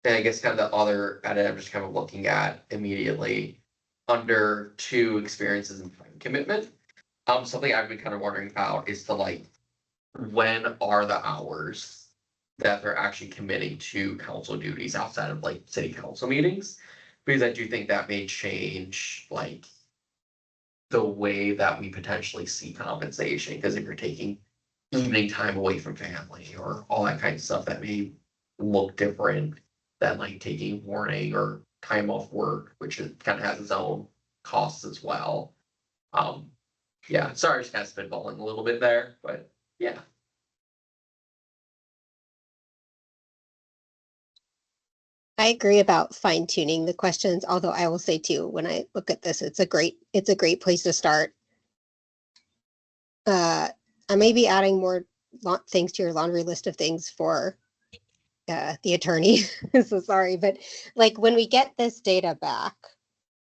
I guess kind of the other edit I'm just kind of looking at immediately under 2 experiences and time commitment. Something I've been kind of wondering about is to like, when are the hours that they're actually committing to council duties outside of like city council meetings? Because I do think that may change like the way that we potentially see compensation, because if you're taking evening time away from family or all that kind of stuff, that may look different than like taking morning or time off work, which it kind of has its own costs as well. Yeah, sorry, just kind of spitballing a little bit there, but yeah. I agree about fine tuning the questions, although I will say too, when I look at this, it's a great place to start. I may be adding more things to your laundry list of things for the attorney. So sorry, but like when we get this data back,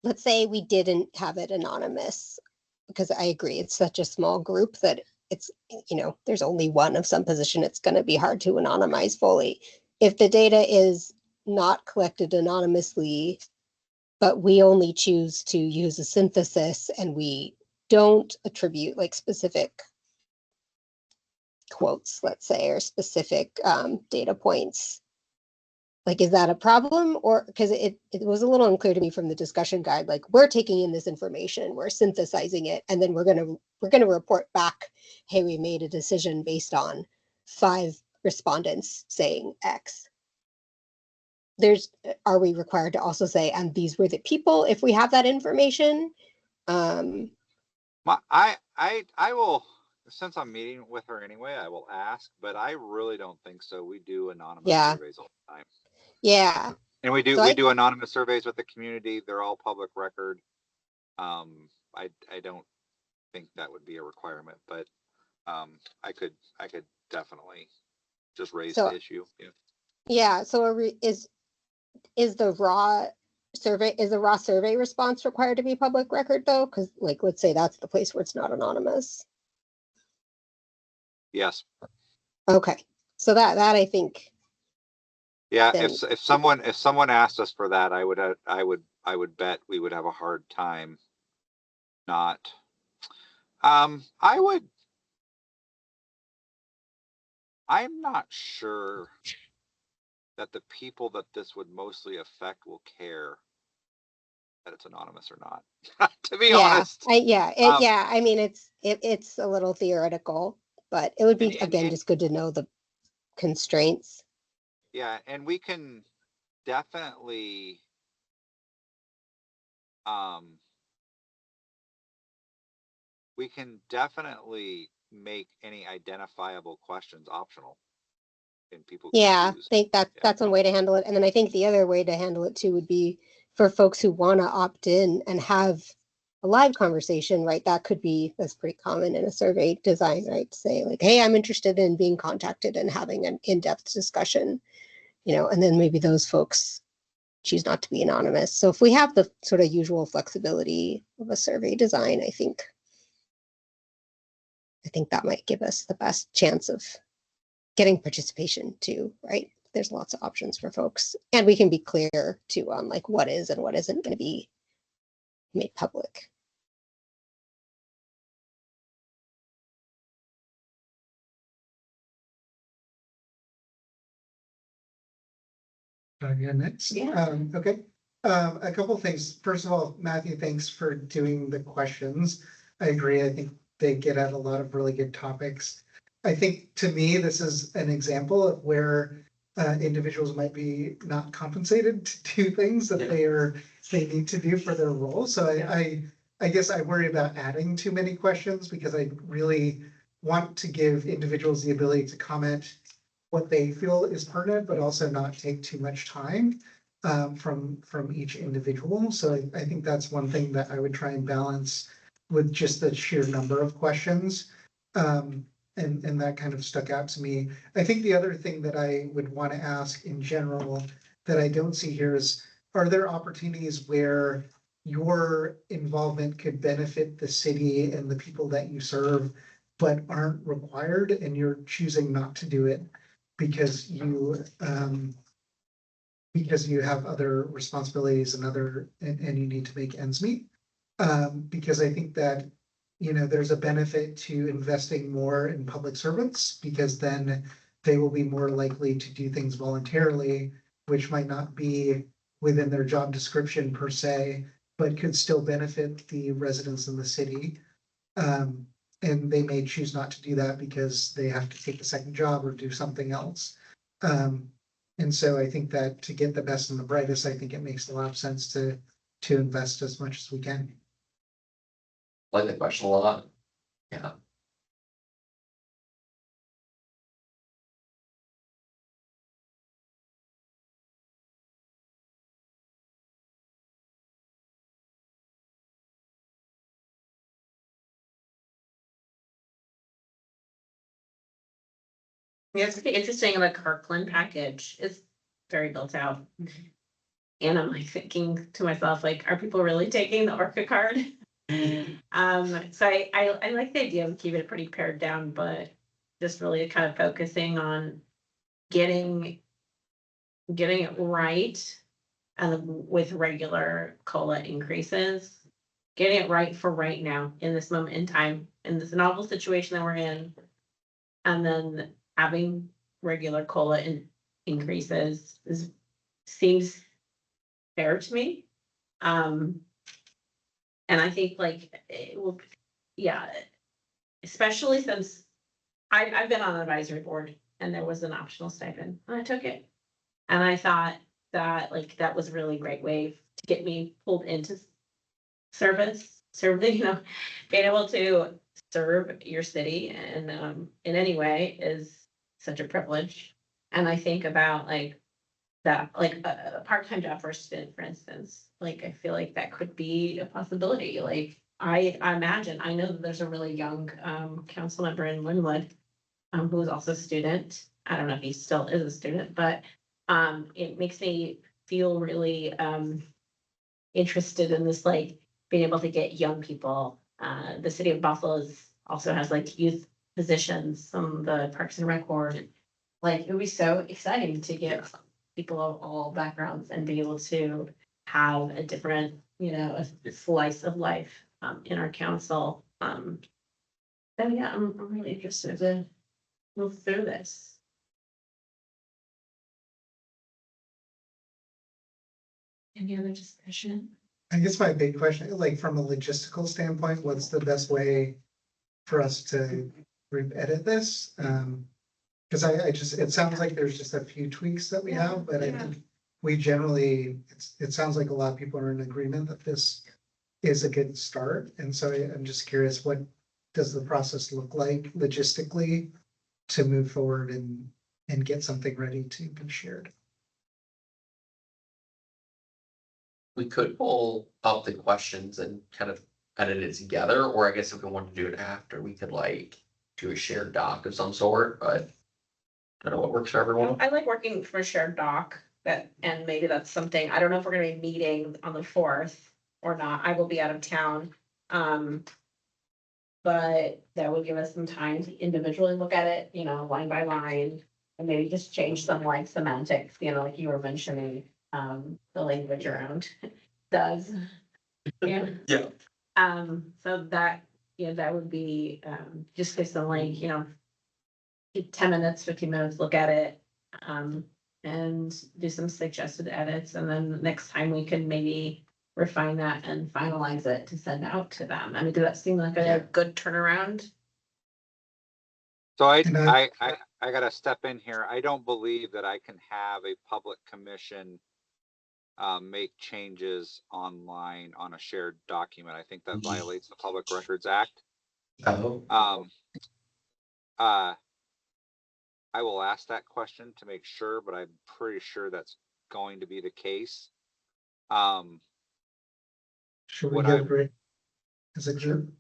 let's say we didn't have it anonymous, because I agree, it's such a small group that it's, there's only one of some position, it's going to be hard to anonymize fully. If the data is not collected anonymously, but we only choose to use a synthesis and we don't attribute like specific quotes, let's say, or specific data points, like, is that a problem? Or because it was a little unclear to me from the discussion guide, like we're taking in this information, we're synthesizing it, and then we're gonna report back, hey, we made a decision based on 5 respondents saying X. Are we required to also say, and these were the people if we have that information? I will, since I'm meeting with her anyway, I will ask, but I really don't think so. We do anonymous Yeah. surveys all the time. Yeah. And we So do anonymous surveys with the community. They're all public record. I don't think that would be a requirement, but I could definitely just raise So the issue. Yeah. yeah, so is the raw survey response required to be public record though? Because like, let's say that's the place where it's not anonymous. Yes. Okay, so that I think, Yeah. then If someone asked us for that, I would bet we would have a hard time not. I'm not sure that the people that this would mostly affect will care that it's anonymous or not. To be honest. I mean, it's a little theoretical, but it would be again And just good to know the constraints. yeah, and we can definitely um make any identifiable questions optional, and people can Yeah, I choose. think that's one way to handle it. And then I think the other way to handle it too would be for folks who want to opt in and have a live conversation, right? That's pretty common in a survey design, right? To say like, hey, I'm interested in being contacted and having an in-depth discussion, and then maybe those folks choose not to be anonymous. So if we have the sort of usual flexibility of a survey design, I think that might give us the best chance of getting participation too, right? There's lots of options for folks, and we can be clear too on like what is and what isn't going to be made public. Next. Yeah. Okay. A couple things. First of all, Matthew, thanks for doing the questions. I agree. I think they get at a lot of really good topics. I think to me, this is an example of where individuals might be not compensated to do things that they need to do for their role. So I guess I worry about adding too many questions because I really want to give individuals the ability to comment what they feel is pertinent, but also not take too much time from each individual. So I think that's one thing that I would try and balance with just the sheer number of questions. And that kind of stuck out to me. I think the other thing that I would want to ask in general that I don't see here is, are there opportunities where your involvement could benefit the city and the people that you serve, but aren't required and you're choosing not to do it because you have other responsibilities and you need to make ends meet. Because I think that, there's a benefit to investing more in public servants because then they will be more likely to do things voluntarily, which might not be within their job description per se, but could still benefit the residents in the city. And they may choose not to do that because they have to take a second job or do something else. And so I think that to get the best and the brightest, I think it makes a lot of sense to invest as much as we can. I like the question a lot. Yeah. Yeah, it's pretty interesting. The Kirkland package is very built out. And I'm like thinking to myself, like, are people really taking the Orca card? So I like the idea of keeping it pretty pared down, but just really kind of focusing on getting it right. And with regular COLA increases, getting it right for right now in this moment in time, in this novel situation that we're in. And then having regular COLA increases seems fair to me. And I think like it will, yeah, especially since I've been on an advisory board and there was an optional stipend and I took it. And I thought that like that was a really great way to get me pulled into serving, being able to serve your city and in any way is such a privilege. And I think about like that, like a part-time job for a student, for instance, like I feel like that could be a possibility. Like I imagine, I know that there's a really young council member in Linwood who is also a student. I don't know if he still is a student, but it makes me feel really interested in this, like being able to get young people. The city of Buffalo also has like youth positions, some of the Parks and Rec board. Like it would be so exciting to get people of all backgrounds and be able to have a different, a slice of life in our council. So yeah, I'm really interested to move through this. Any other discussion? I guess my big question, like from a logistical standpoint, what's the best way for us to edit this? Cause I just, it sounds like there's just a few tweaks that we have, but I think we generally, it sounds like a lot of people are in agreement that this is a good start. And so I'm just curious, what does the process look like logistically to move forward and get something ready to be shared? We could pull up the questions and kind of edit it together, or I guess if we want to do it after, we could like do a shared doc of some sort, but I don't know what works for everyone. I like working for a shared doc and maybe that's something, I don't know if we're gonna be meeting on the 4th or not. I will be out of town. But that would give us some time to individually look at it, line by line. And maybe just change some like semantics, like you were mentioning, the language around does. Yeah. Yeah. So that, that would be, just give some like, 10 minutes, 15 minutes, look at it. And do some suggested edits, and then next time we can maybe refine that and finalize it to send out to them. I mean, does that seem like a good turnaround? So And I gotta step in here. I don't believe that I can have a public commission make changes online on a shared document. I think that violates the Public Records Act. Oh, I will ask that question to make sure, but I'm pretty sure that's going to be the case. Should we What go I- through it as a group?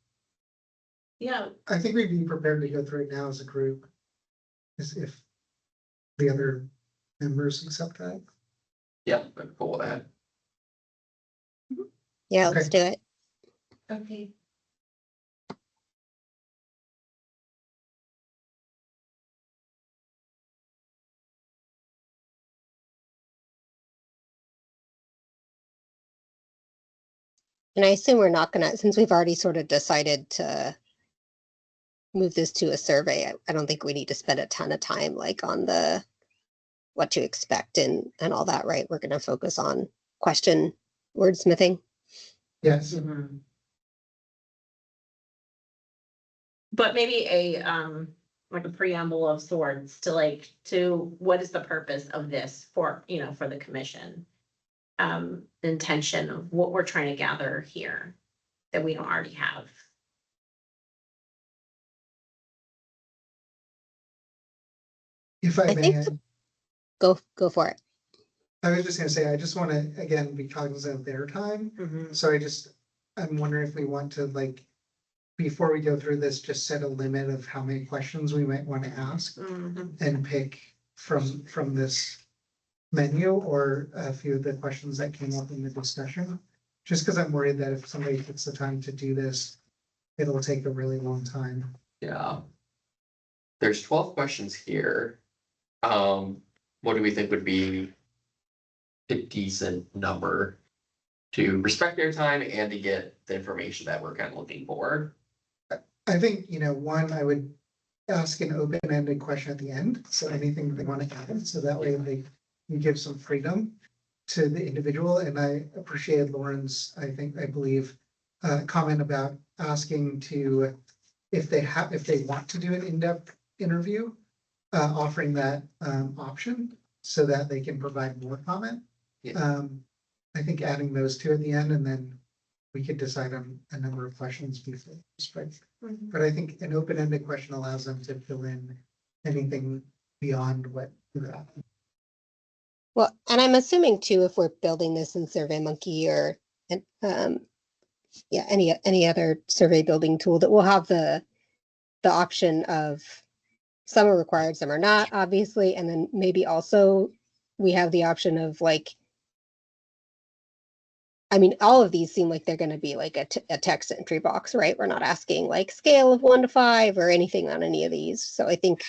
Yeah, I think we'd be prepared to go through it now as a group. As if the other members accept that. yeah, I'm cool with that. Yeah, let's do it. okay. And I assume we're not gonna, since we've already sort of decided to move this to a survey, I don't think we need to spend a ton of time like on the what to expect and all that, right? We're gonna focus on question wordsmithing. Yes, Mhm. But maybe a like a preamble of sorts to what is the purpose of this for for the commission. The intention of what we're trying to gather here that we don't already have. if I I may, think go for it. I was just gonna say, I just wanna, again, be cognizant of their time. Mhm. So I'm wondering if we want to like before we go through this, just set a limit of how many questions we might want to ask Mhm. and pick from this menu or a few of the questions that came up in the discussion. Just because I'm worried that if somebody takes the time to do this, it'll take a really long time. Yeah. There's 12 questions here. What do we think would be a decent number to respect their time and to get the information that we're kind of looking for? I think, one, I would ask an open-ended question at the end, so anything they want to add, so that way you give some freedom to the individual, and I appreciated Lauren's, I believe, comment about asking to, if they want to do an in-depth interview, offering that option so that they can provide more comment. Yeah. I think adding those two at the end, and then we could decide on a number of questions before. But I think an open-ended question allows them to fill in anything beyond what you're asking. Well, and I'm assuming too, if we're building this in SurveyMonkey or, yeah, any other survey building tool, that we'll have the option of some are required, some are not, obviously, and then maybe also we have the option of like, I mean, all of these seem like they're going to be like a text entry box, right? We're not asking like scale of 1 to 5 or anything on any of these. So I think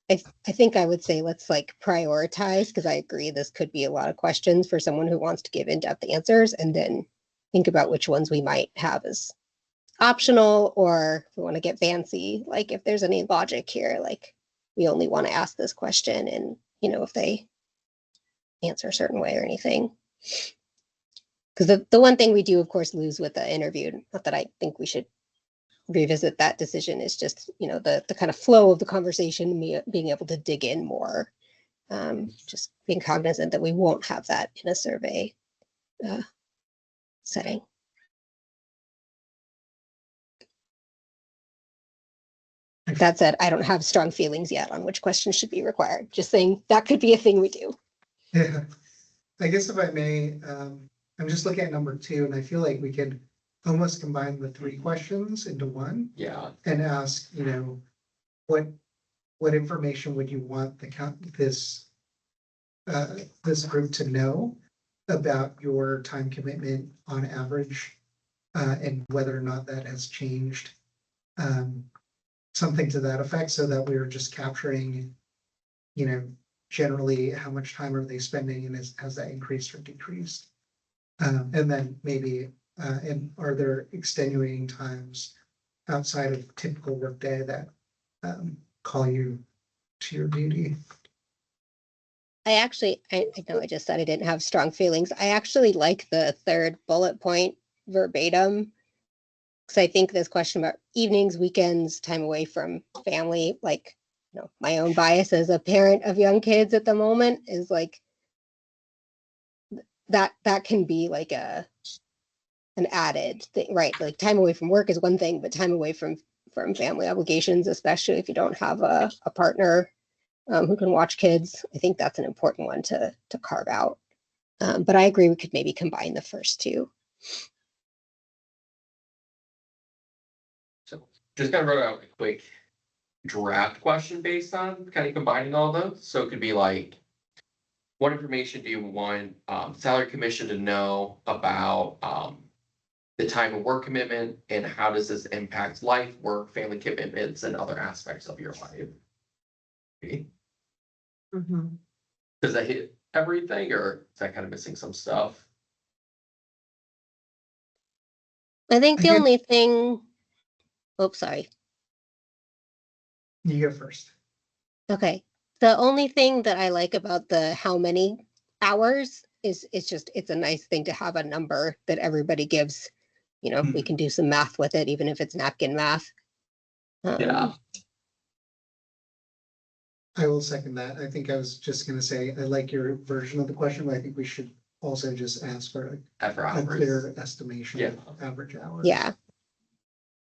I would say let's like prioritize, because I agree this could be a lot of questions for someone who wants to give in-depth answers, and then think about which ones we might have as optional, or if we want to get fancy, like if there's any logic here, like we only want to ask this question and, if they answer a certain way or anything. Because the one thing we do, of course, lose with the interview, not that I think we should revisit that decision, is just, the kind of flow of the conversation, me being able to dig in more. Just being cognizant that we won't have that in a survey setting. That said, I don't have strong feelings yet on which questions should be required. Just saying that could be a thing we do. Yeah, I guess if I may, I'm just looking at number 2, and I feel like we could almost combine the 3 questions into one Yeah. and ask, what information would you want this group to know about your time commitment on average, and whether or not that has changed, something to that effect, so that we're just capturing, generally how much time are they spending, and has that increased or decreased? And then maybe, and are there extenuating times outside of typical workday that call you to your duty? I know I just said I didn't have strong feelings. I actually like the 3rd bullet point verbatim, because I think this question about evenings, weekends, time away from family, like, my own bias as a parent of young kids at the moment is like, that can be like an added thing, right? Like time away from work is one thing, but time away from family obligations, especially if you don't have a partner who can watch kids, I think that's an important one to carve out. But I agree, we could maybe combine the first 2. So just kind of wrote out a quick draft question based on kind of combining all those. So it could be like, what information do you want salary commission to know about the time of work commitment, and how does this impact life, work, family commitments, and other aspects of your life? Okay. Mhm. Does that hit everything, or is that kind of missing some stuff? I think the Again- only thing, oops, sorry. You go first. Okay. The only thing that I like about the how many hours is it's a nice thing to have a number that everybody gives. We can do some math with it, even if it's napkin math. Yeah. I will second that. I think I was just gonna say, I like your version of the question, but I think we should also just ask for After a hours. clear estimation Yeah. of average hours. Yeah,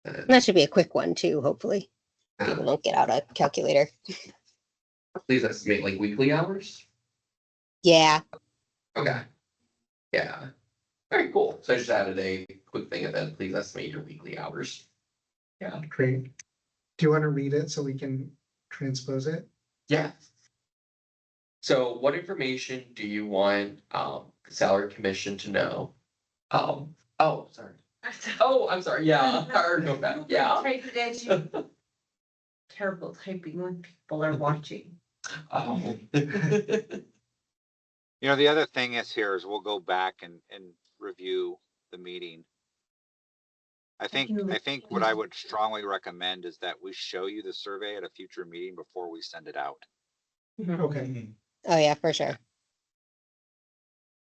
and that should be a quick one too, hopefully. People don't get out a calculator. Please estimate like weekly hours. Yeah, Okay. Yeah. Very cool. So I just added a quick thing, and then please estimate your weekly hours. Yeah. Great. Do you want to read it so we can transpose it? Yeah. So what information do you want the salary commission to know? Oh, sorry. Oh, I'm sorry. Yeah. Or go back. Yeah. Type it as you. Terrible typing when people are watching. Oh. You know, the other thing is here is we'll go back and review the meeting. I think what I would strongly recommend is that we show you the survey at a future meeting before we send it out. Okay. Oh, yeah, for sure.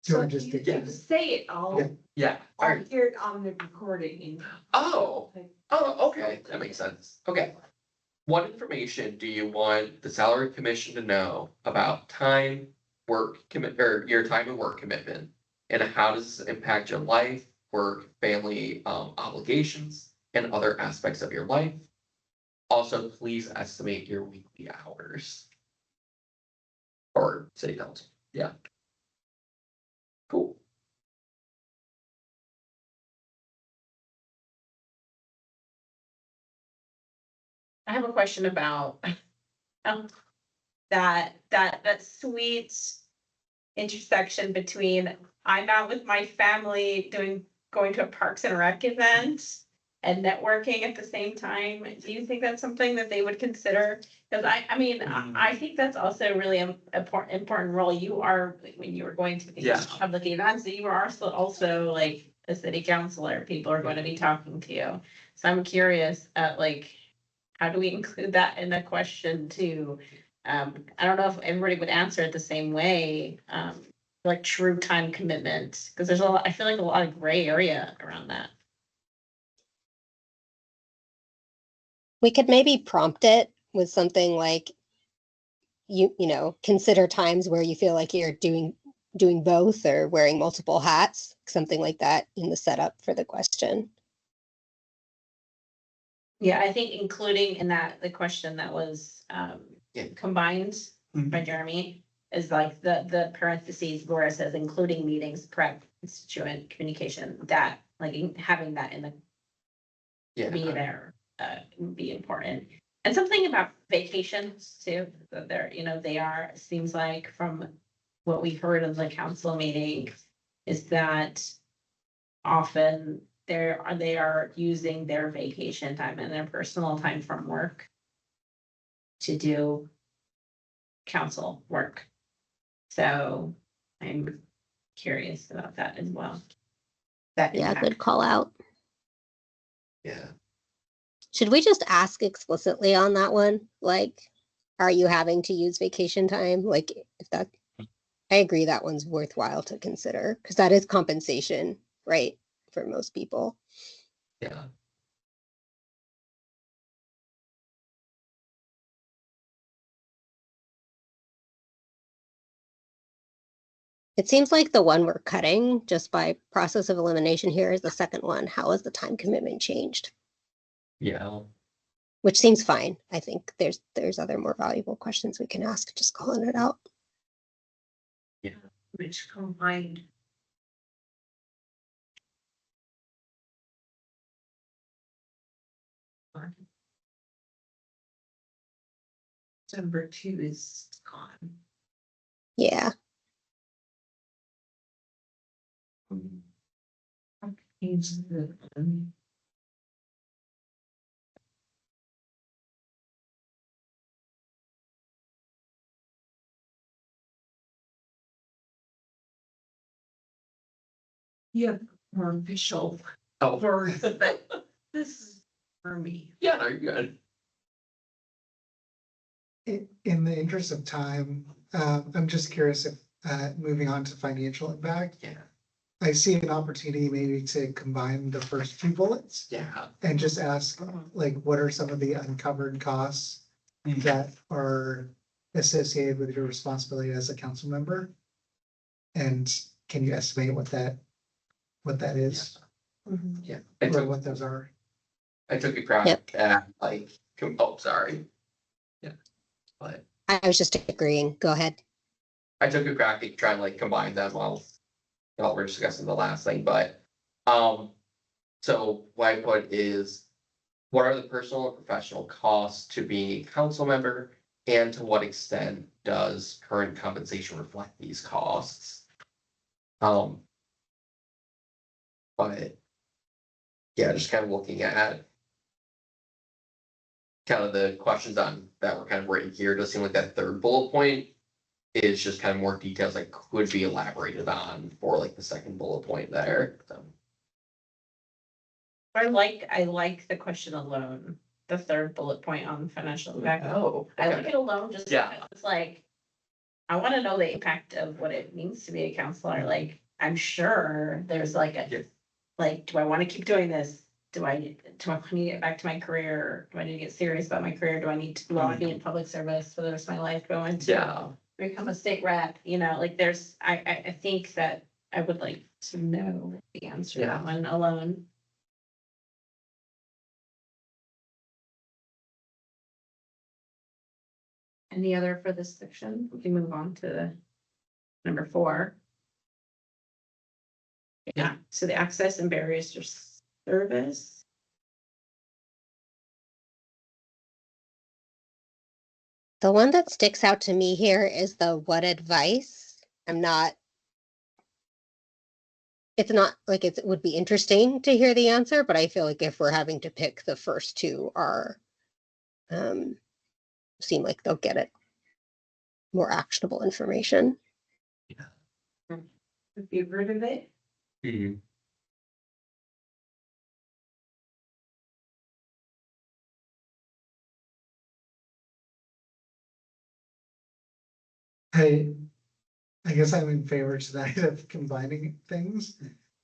Do you So want to just you dig can in? say it all, Yeah. Yeah. All I'll right. hear it on the recording and. Oh, okay. That makes sense. Okay. What information do you want the salary commission to know about time, work commit, or your time and work commitment? And how does this impact your life, work, family, obligations, and other aspects of your life? Also, please estimate your weekly hours. Or city council, yeah. Cool. I have a question about um, that sweet intersection between I'm out with my family going to a Parks and Rec event and networking at the same time. Do you think that's something that they would consider? Because I mean, I think that's also really an important role. You are, when you were going to the Yeah. public events, you are also like a city councilor. People are going to be talking to you. So I'm curious, like, how do we include that in the question too? I don't know if everybody would answer it the same way, like true time commitment, because there's a lot, I feel like a lot of gray area around that. We could maybe prompt it with something like, you know, consider times where you feel like you're doing both or wearing multiple hats, something like that in the setup for the question. Yeah, I think including in that, the question that was Yeah. combined by Jeremy is like the parentheses where it says including meetings, prep, constituent communication, that like having that in the Yeah. be there would be important. And something about vacations too, that they're, you know, they are, it seems like from what we heard of the council meeting is that often they are using their vacation time and their personal time from work to do council work. So I'm curious about that as well. That Yeah, impact. good call out. Yeah. Should we just ask explicitly on that one? Like, are you having to use vacation time? Like, if that, I agree that one's worthwhile to consider because that is compensation, right? For most people. Yeah. It seems like the one we're cutting just by process of elimination here is the second one. How has the time commitment changed? Yeah. Which seems fine. I think there's other more valuable questions we can ask, just calling it out. Which combined. Number 2 is gone. Yeah. Change the. Yeah, more official Oh. words, but this is for me. Yeah, no, you're good. In the interest of time, I'm just curious if, moving on to financial impact, Yeah. I see an opportunity maybe to combine the first two bullets Yeah. and just ask, like, what are some of the uncovered costs that are associated with your responsibility as a council member? And can you estimate what that is, Yeah. or what those are? I took a crack Yep. at like, oh, sorry. Yeah. But I was just agreeing. Go ahead. I took a crack at trying to like combine them while we're discussing the last thing, but so what I put is What are the personal and professional costs to being a council member? And to what extent does current compensation reflect these costs? But yeah, just kind of looking at kind of the questions on that were kind of written here, it does seem like that third bullet point is just kind of more details that could be elaborated on for like the second bullet point there. So, I like the question alone, the third bullet point on financial impact. oh, I okay. like it alone, just Yeah. because it's like, I wanna know the impact of what it means to be a counselor, like, I'm sure there's like Yeah. a, like, do I wanna keep doing this? Do I need to get back to my career? Do I need to get serious about my career? Do I need to, do I wanna be in public service for the rest of my life? Do I want to Yeah, become a state rep? You know, like, there's, I think that I would like to know the answer to that one alone. Any other for this section? We can move on to number 4. Yeah, so the access and barriers to service. The one that sticks out to me here is the what advice. It's not like it would be interesting to hear the answer, but I feel like if we're having to pick, the first two are, seem like they'll get it more actionable information. Have you heard of it? Mhm. I guess I'm in favor tonight of combining things.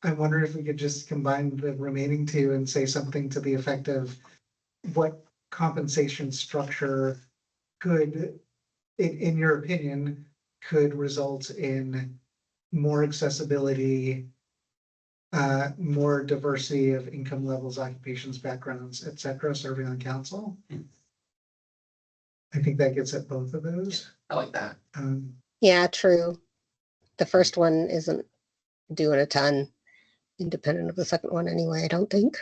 I wonder if we could just combine the remaining two and say something to the effect of what compensation structure could, in your opinion, could result in more accessibility, more diversity of income levels, occupations, backgrounds, et cetera, serving on council. I think that gets at both of those. I like that. Yeah, true. The first one isn't doing a ton independent of the second one anyway, I don't think.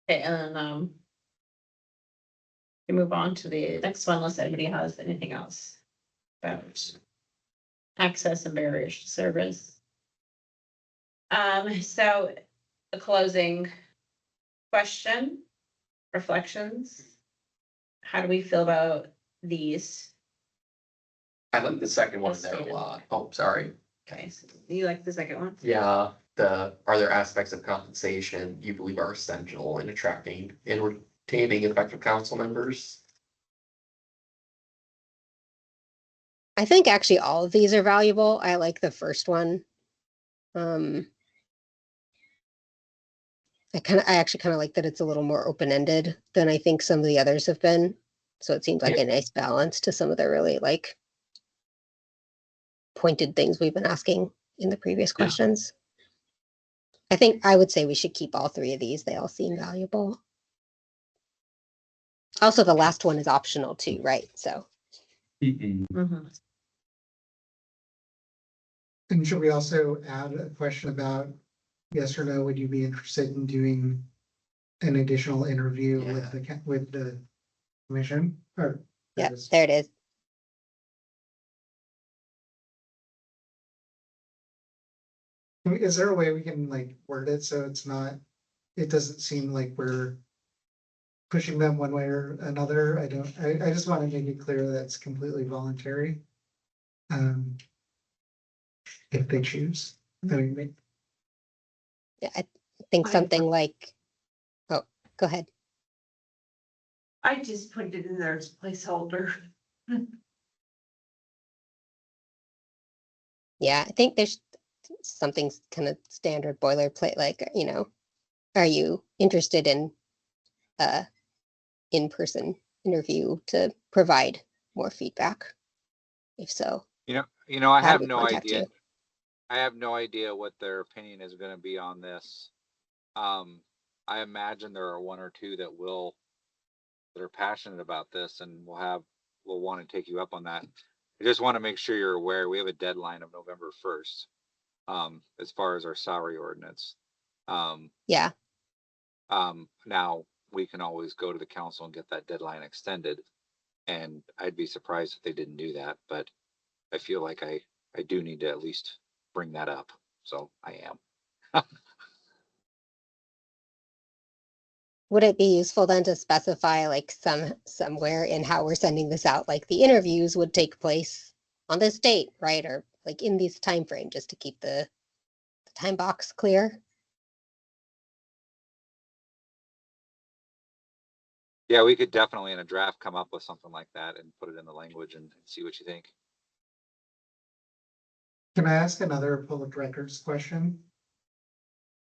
Okay, and then, we move on to the next one, unless anybody has anything else about access and barriers to service. So the closing question, reflections. How do we feel about these? I like the second one there a lot. Oh, sorry. Okay, so you like the second one? Yeah, are there aspects of compensation you believe are essential in attracting and retaining effective council members? I think actually all of these are valuable. I like the first one. I actually kind of like that it's a little more open-ended than I think some of the others have been. So it seems like a nice balance to some of the really like pointed things we've been asking in the previous questions. I think I would say we should keep all 3 of these. They all seem valuable. Also, the last one is optional too, right? So Mm-hmm. And should we also add a question about yes or no, would you be interested in doing an additional interview with the commission? Or yeah, there it is. is there a way we can like word it so it's not, it doesn't seem like we're pushing them one way or another? I just want to make it clear that it's completely voluntary. If they choose. I mean, Yeah, I think I- something like, oh, go ahead. I just put it in there as placeholder. Yeah, I think there's something kind of standard boilerplate, like, are you interested in in-person interview to provide more feedback? If so, I how have do we no contact idea. you? I have no idea what their opinion is gonna be on this. I imagine there are one or two that are passionate about this and will want to take you up on that. I just want to make sure you're aware, we have a deadline of November 1st, as far as our salary ordinance. Yeah, Now we can always go to the council and get that deadline extended. And I'd be surprised if they didn't do that, but I feel like I do need to at least bring that up. So I am. would it be useful then to specify like somewhere in how we're sending this out, like the interviews would take place on this date, right? Or like in this time frame, just to keep the time box clear? Yeah, we could definitely in a draft come up with something like that and put it in the language and see what you think. Can I ask another public records question?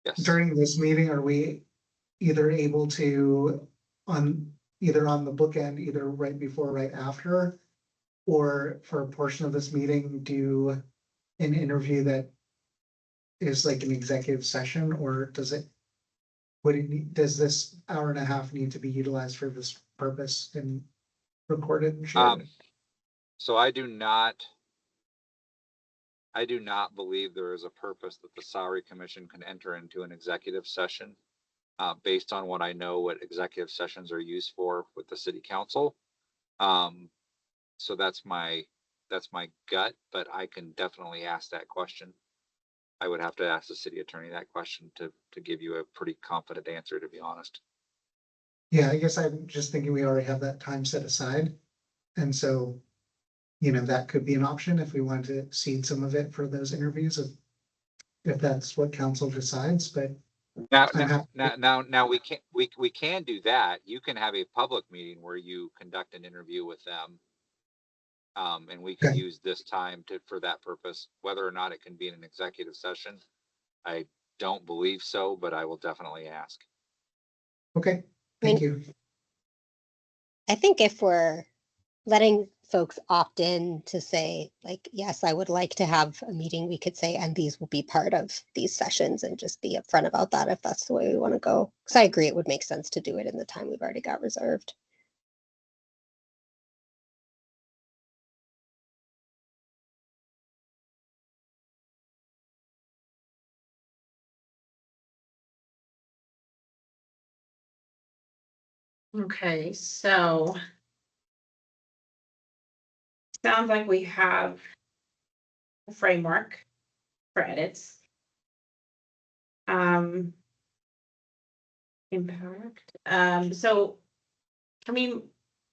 Yes. During this meeting, are we either able to, either on the bookend, either right before, or right after, or for a portion of this meeting, do an interview that is like an executive session, or does this hour and a half need to be utilized for this purpose and recorded and shared? So I do not believe there is a purpose that the salary commission can enter into an executive session, based on what I know what executive sessions are used for with the city council. So that's my gut, but I can definitely ask that question. I would have to ask the city attorney that question to give you a pretty confident answer, to be honest. Yeah, I guess I'm just thinking we already have that time set aside. And so, that could be an option if we want to seed some of it for those interviews, if that's what council decides, but Now we can do that. You can have a public meeting where you conduct an interview with them. And we can Okay. use this time for that purpose. Whether or not it can be in an executive session, I don't believe so, but I will definitely ask. okay, thank you. I think if we're letting folks opt in to say like, yes, I would like to have a meeting, we could say, and these will be part of these sessions, and just be upfront about that if that's the way we want to go. Because I agree, it would make sense to do it in the time we've already got reserved. Okay, so sounds like we have a framework for edits. Impact, so, I mean,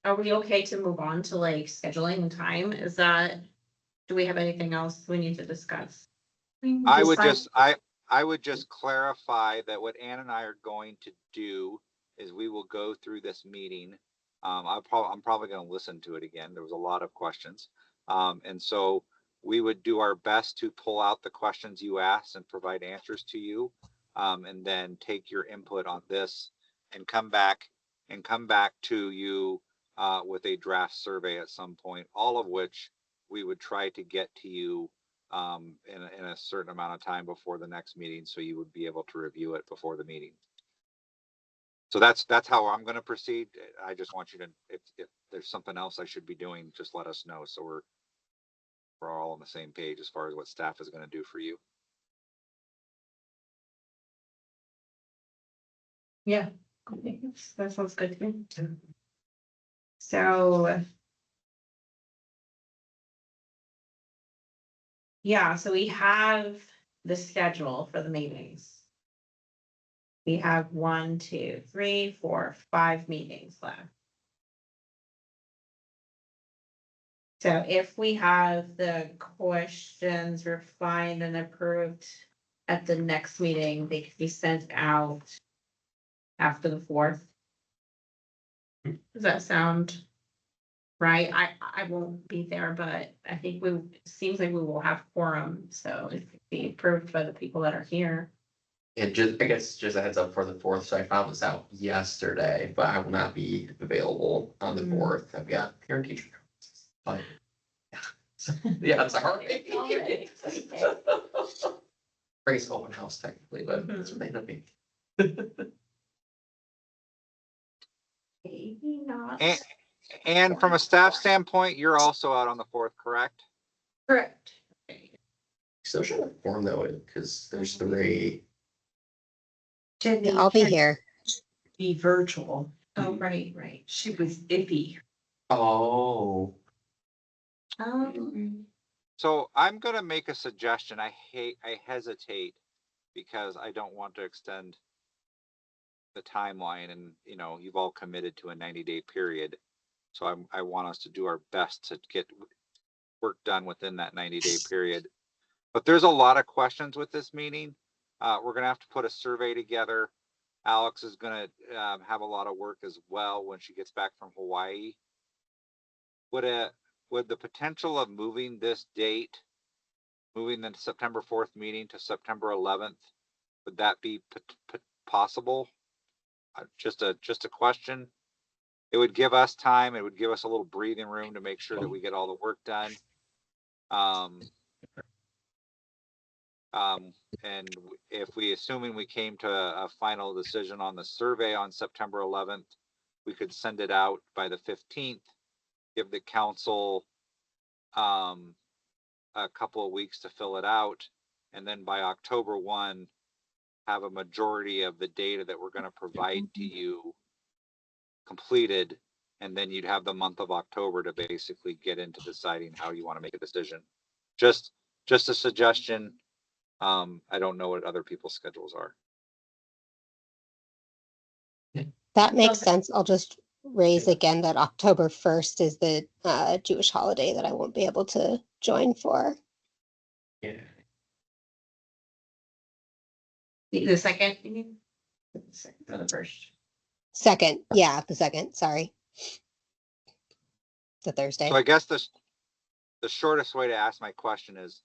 are we okay to move on to like scheduling and time? Do we have anything else we need to discuss? I would just clarify that what Ann and I are going to do is we will go through this meeting. I'm probably going to listen to it again. There was a lot of questions. And so we would do our best to pull out the questions you asked and provide answers to you. And then take your input on this and come back to you with a draft survey at some point, all of which we would try to get to you in a certain amount of time before the next meeting, so you would be able to review it before the meeting. So that's how I'm going to proceed. I just want you to, if there's something else I should be doing, just let us know, so we're all on the same page as far as what staff is going to do for you. Yeah, that sounds good to me. So. Yeah, so we have the schedule for the meetings. We have 1, 2, 3, 4, 5 meetings left. So if we have the questions refined and approved at the next meeting, they could be sent out after the 4th. Does that sound right? I won't be there, but I think it seems like we will have quorum, so it could be approved by the people that are here. And I guess just a heads up for the 4th, so I found this out yesterday, but I will not be available on the 4th. I've got parent teacher. But yeah, sorry. Alright. Grace open house technically, but it's may not be. thoughts? And from a staff standpoint, you're also out on the 4th, correct? Correct. Still trying to form though, because there's 3. Jenny I'll be can't here. Be virtual. Oh, right. She was iffy. Oh. So I'm gonna make a suggestion. I hesitate because I don't want to extend the timeline, and you've all committed to a 90-day period. So I want us to do our best to get work done within that 90-day period. But there's a lot of questions with this meeting. We're gonna have to put a survey together. Alex is gonna have a lot of work as well when she gets back from Hawaii. Would the potential of moving this date, moving the September 4th meeting to September 11th, would that be possible? Just a question. It would give us time. It would give us a little breathing room to make sure that we get all the work done. And if assuming we came to a final decision on the survey on September 11th, we could send it out by the 15th, give the council a couple of weeks to fill it out, and then by October 1, have a majority of the data that we're going to provide to you completed, and then you'd have the month of October to basically get into deciding how you want to make a decision. Just a suggestion. I don't know what other people's schedules are. That makes sense. I'll just raise again that October 1st is the Jewish holiday that I won't be able to join for. Yeah. The second, you mean? The second or the first? Second, yeah, the second, sorry. The Thursday. So I guess the shortest way to ask my question is,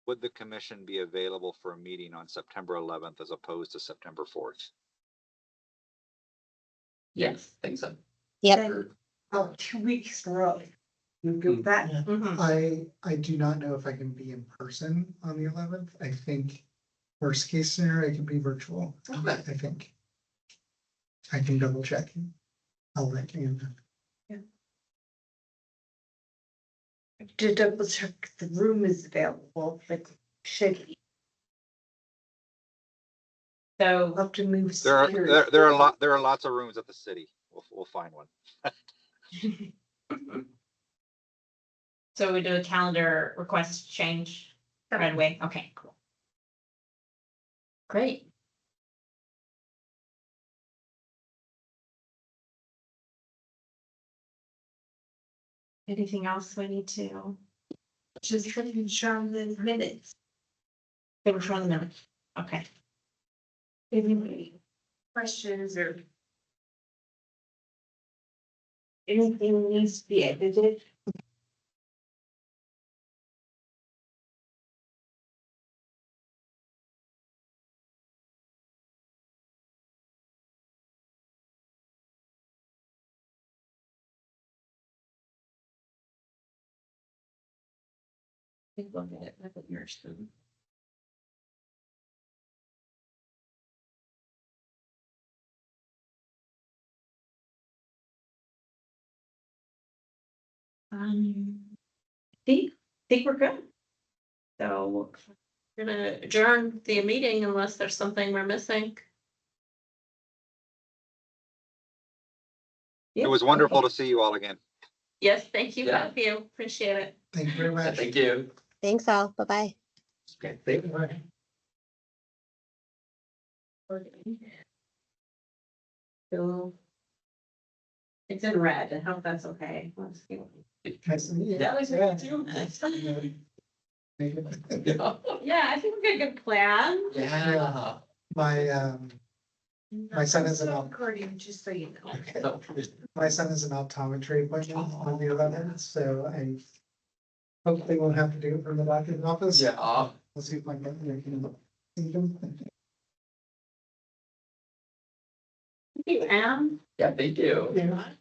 would the commission be available for a meeting on September 11th as opposed to September 4th? Yes, I think so. Yep. Then, 2 weeks in a row. You do that? Mhm. I do not know if I can be in person on the 11th. I think worst case scenario, I can be virtual. Okay. I think. I can double check. I'll let you know. To double check the room is available, but should be. So, Love to move. There are lots of rooms at the city. We'll find one. so we do a calendar request change right away. Okay, cool. Great. Anything else we need to Just finish on the minutes. finish on the minute? Okay. Any questions or anything needs to be edited? I think we'll get it. Look at yours then. Think we're good. So we're gonna adjourn the meeting unless there's something we're missing. It was wonderful to see you all again. Yes, thank you, Yeah. both of you. Appreciate it. Thank you very much. Thank you. Thanks all. Bye-bye. Okay, thank you. So it's in red. I hope that's okay. Let's see. Nice to meet you. That was Yeah. too much. Yeah. Yeah, I think we got a good plan. Yeah. My son is an Recording, just so you know. No. my son is an optometry appointment on the 11th, so I hopefully won't have to do it from the doctor's office. Yeah. We'll see if I can see them. Thank you, Anne. Yeah, thank you. Yeah.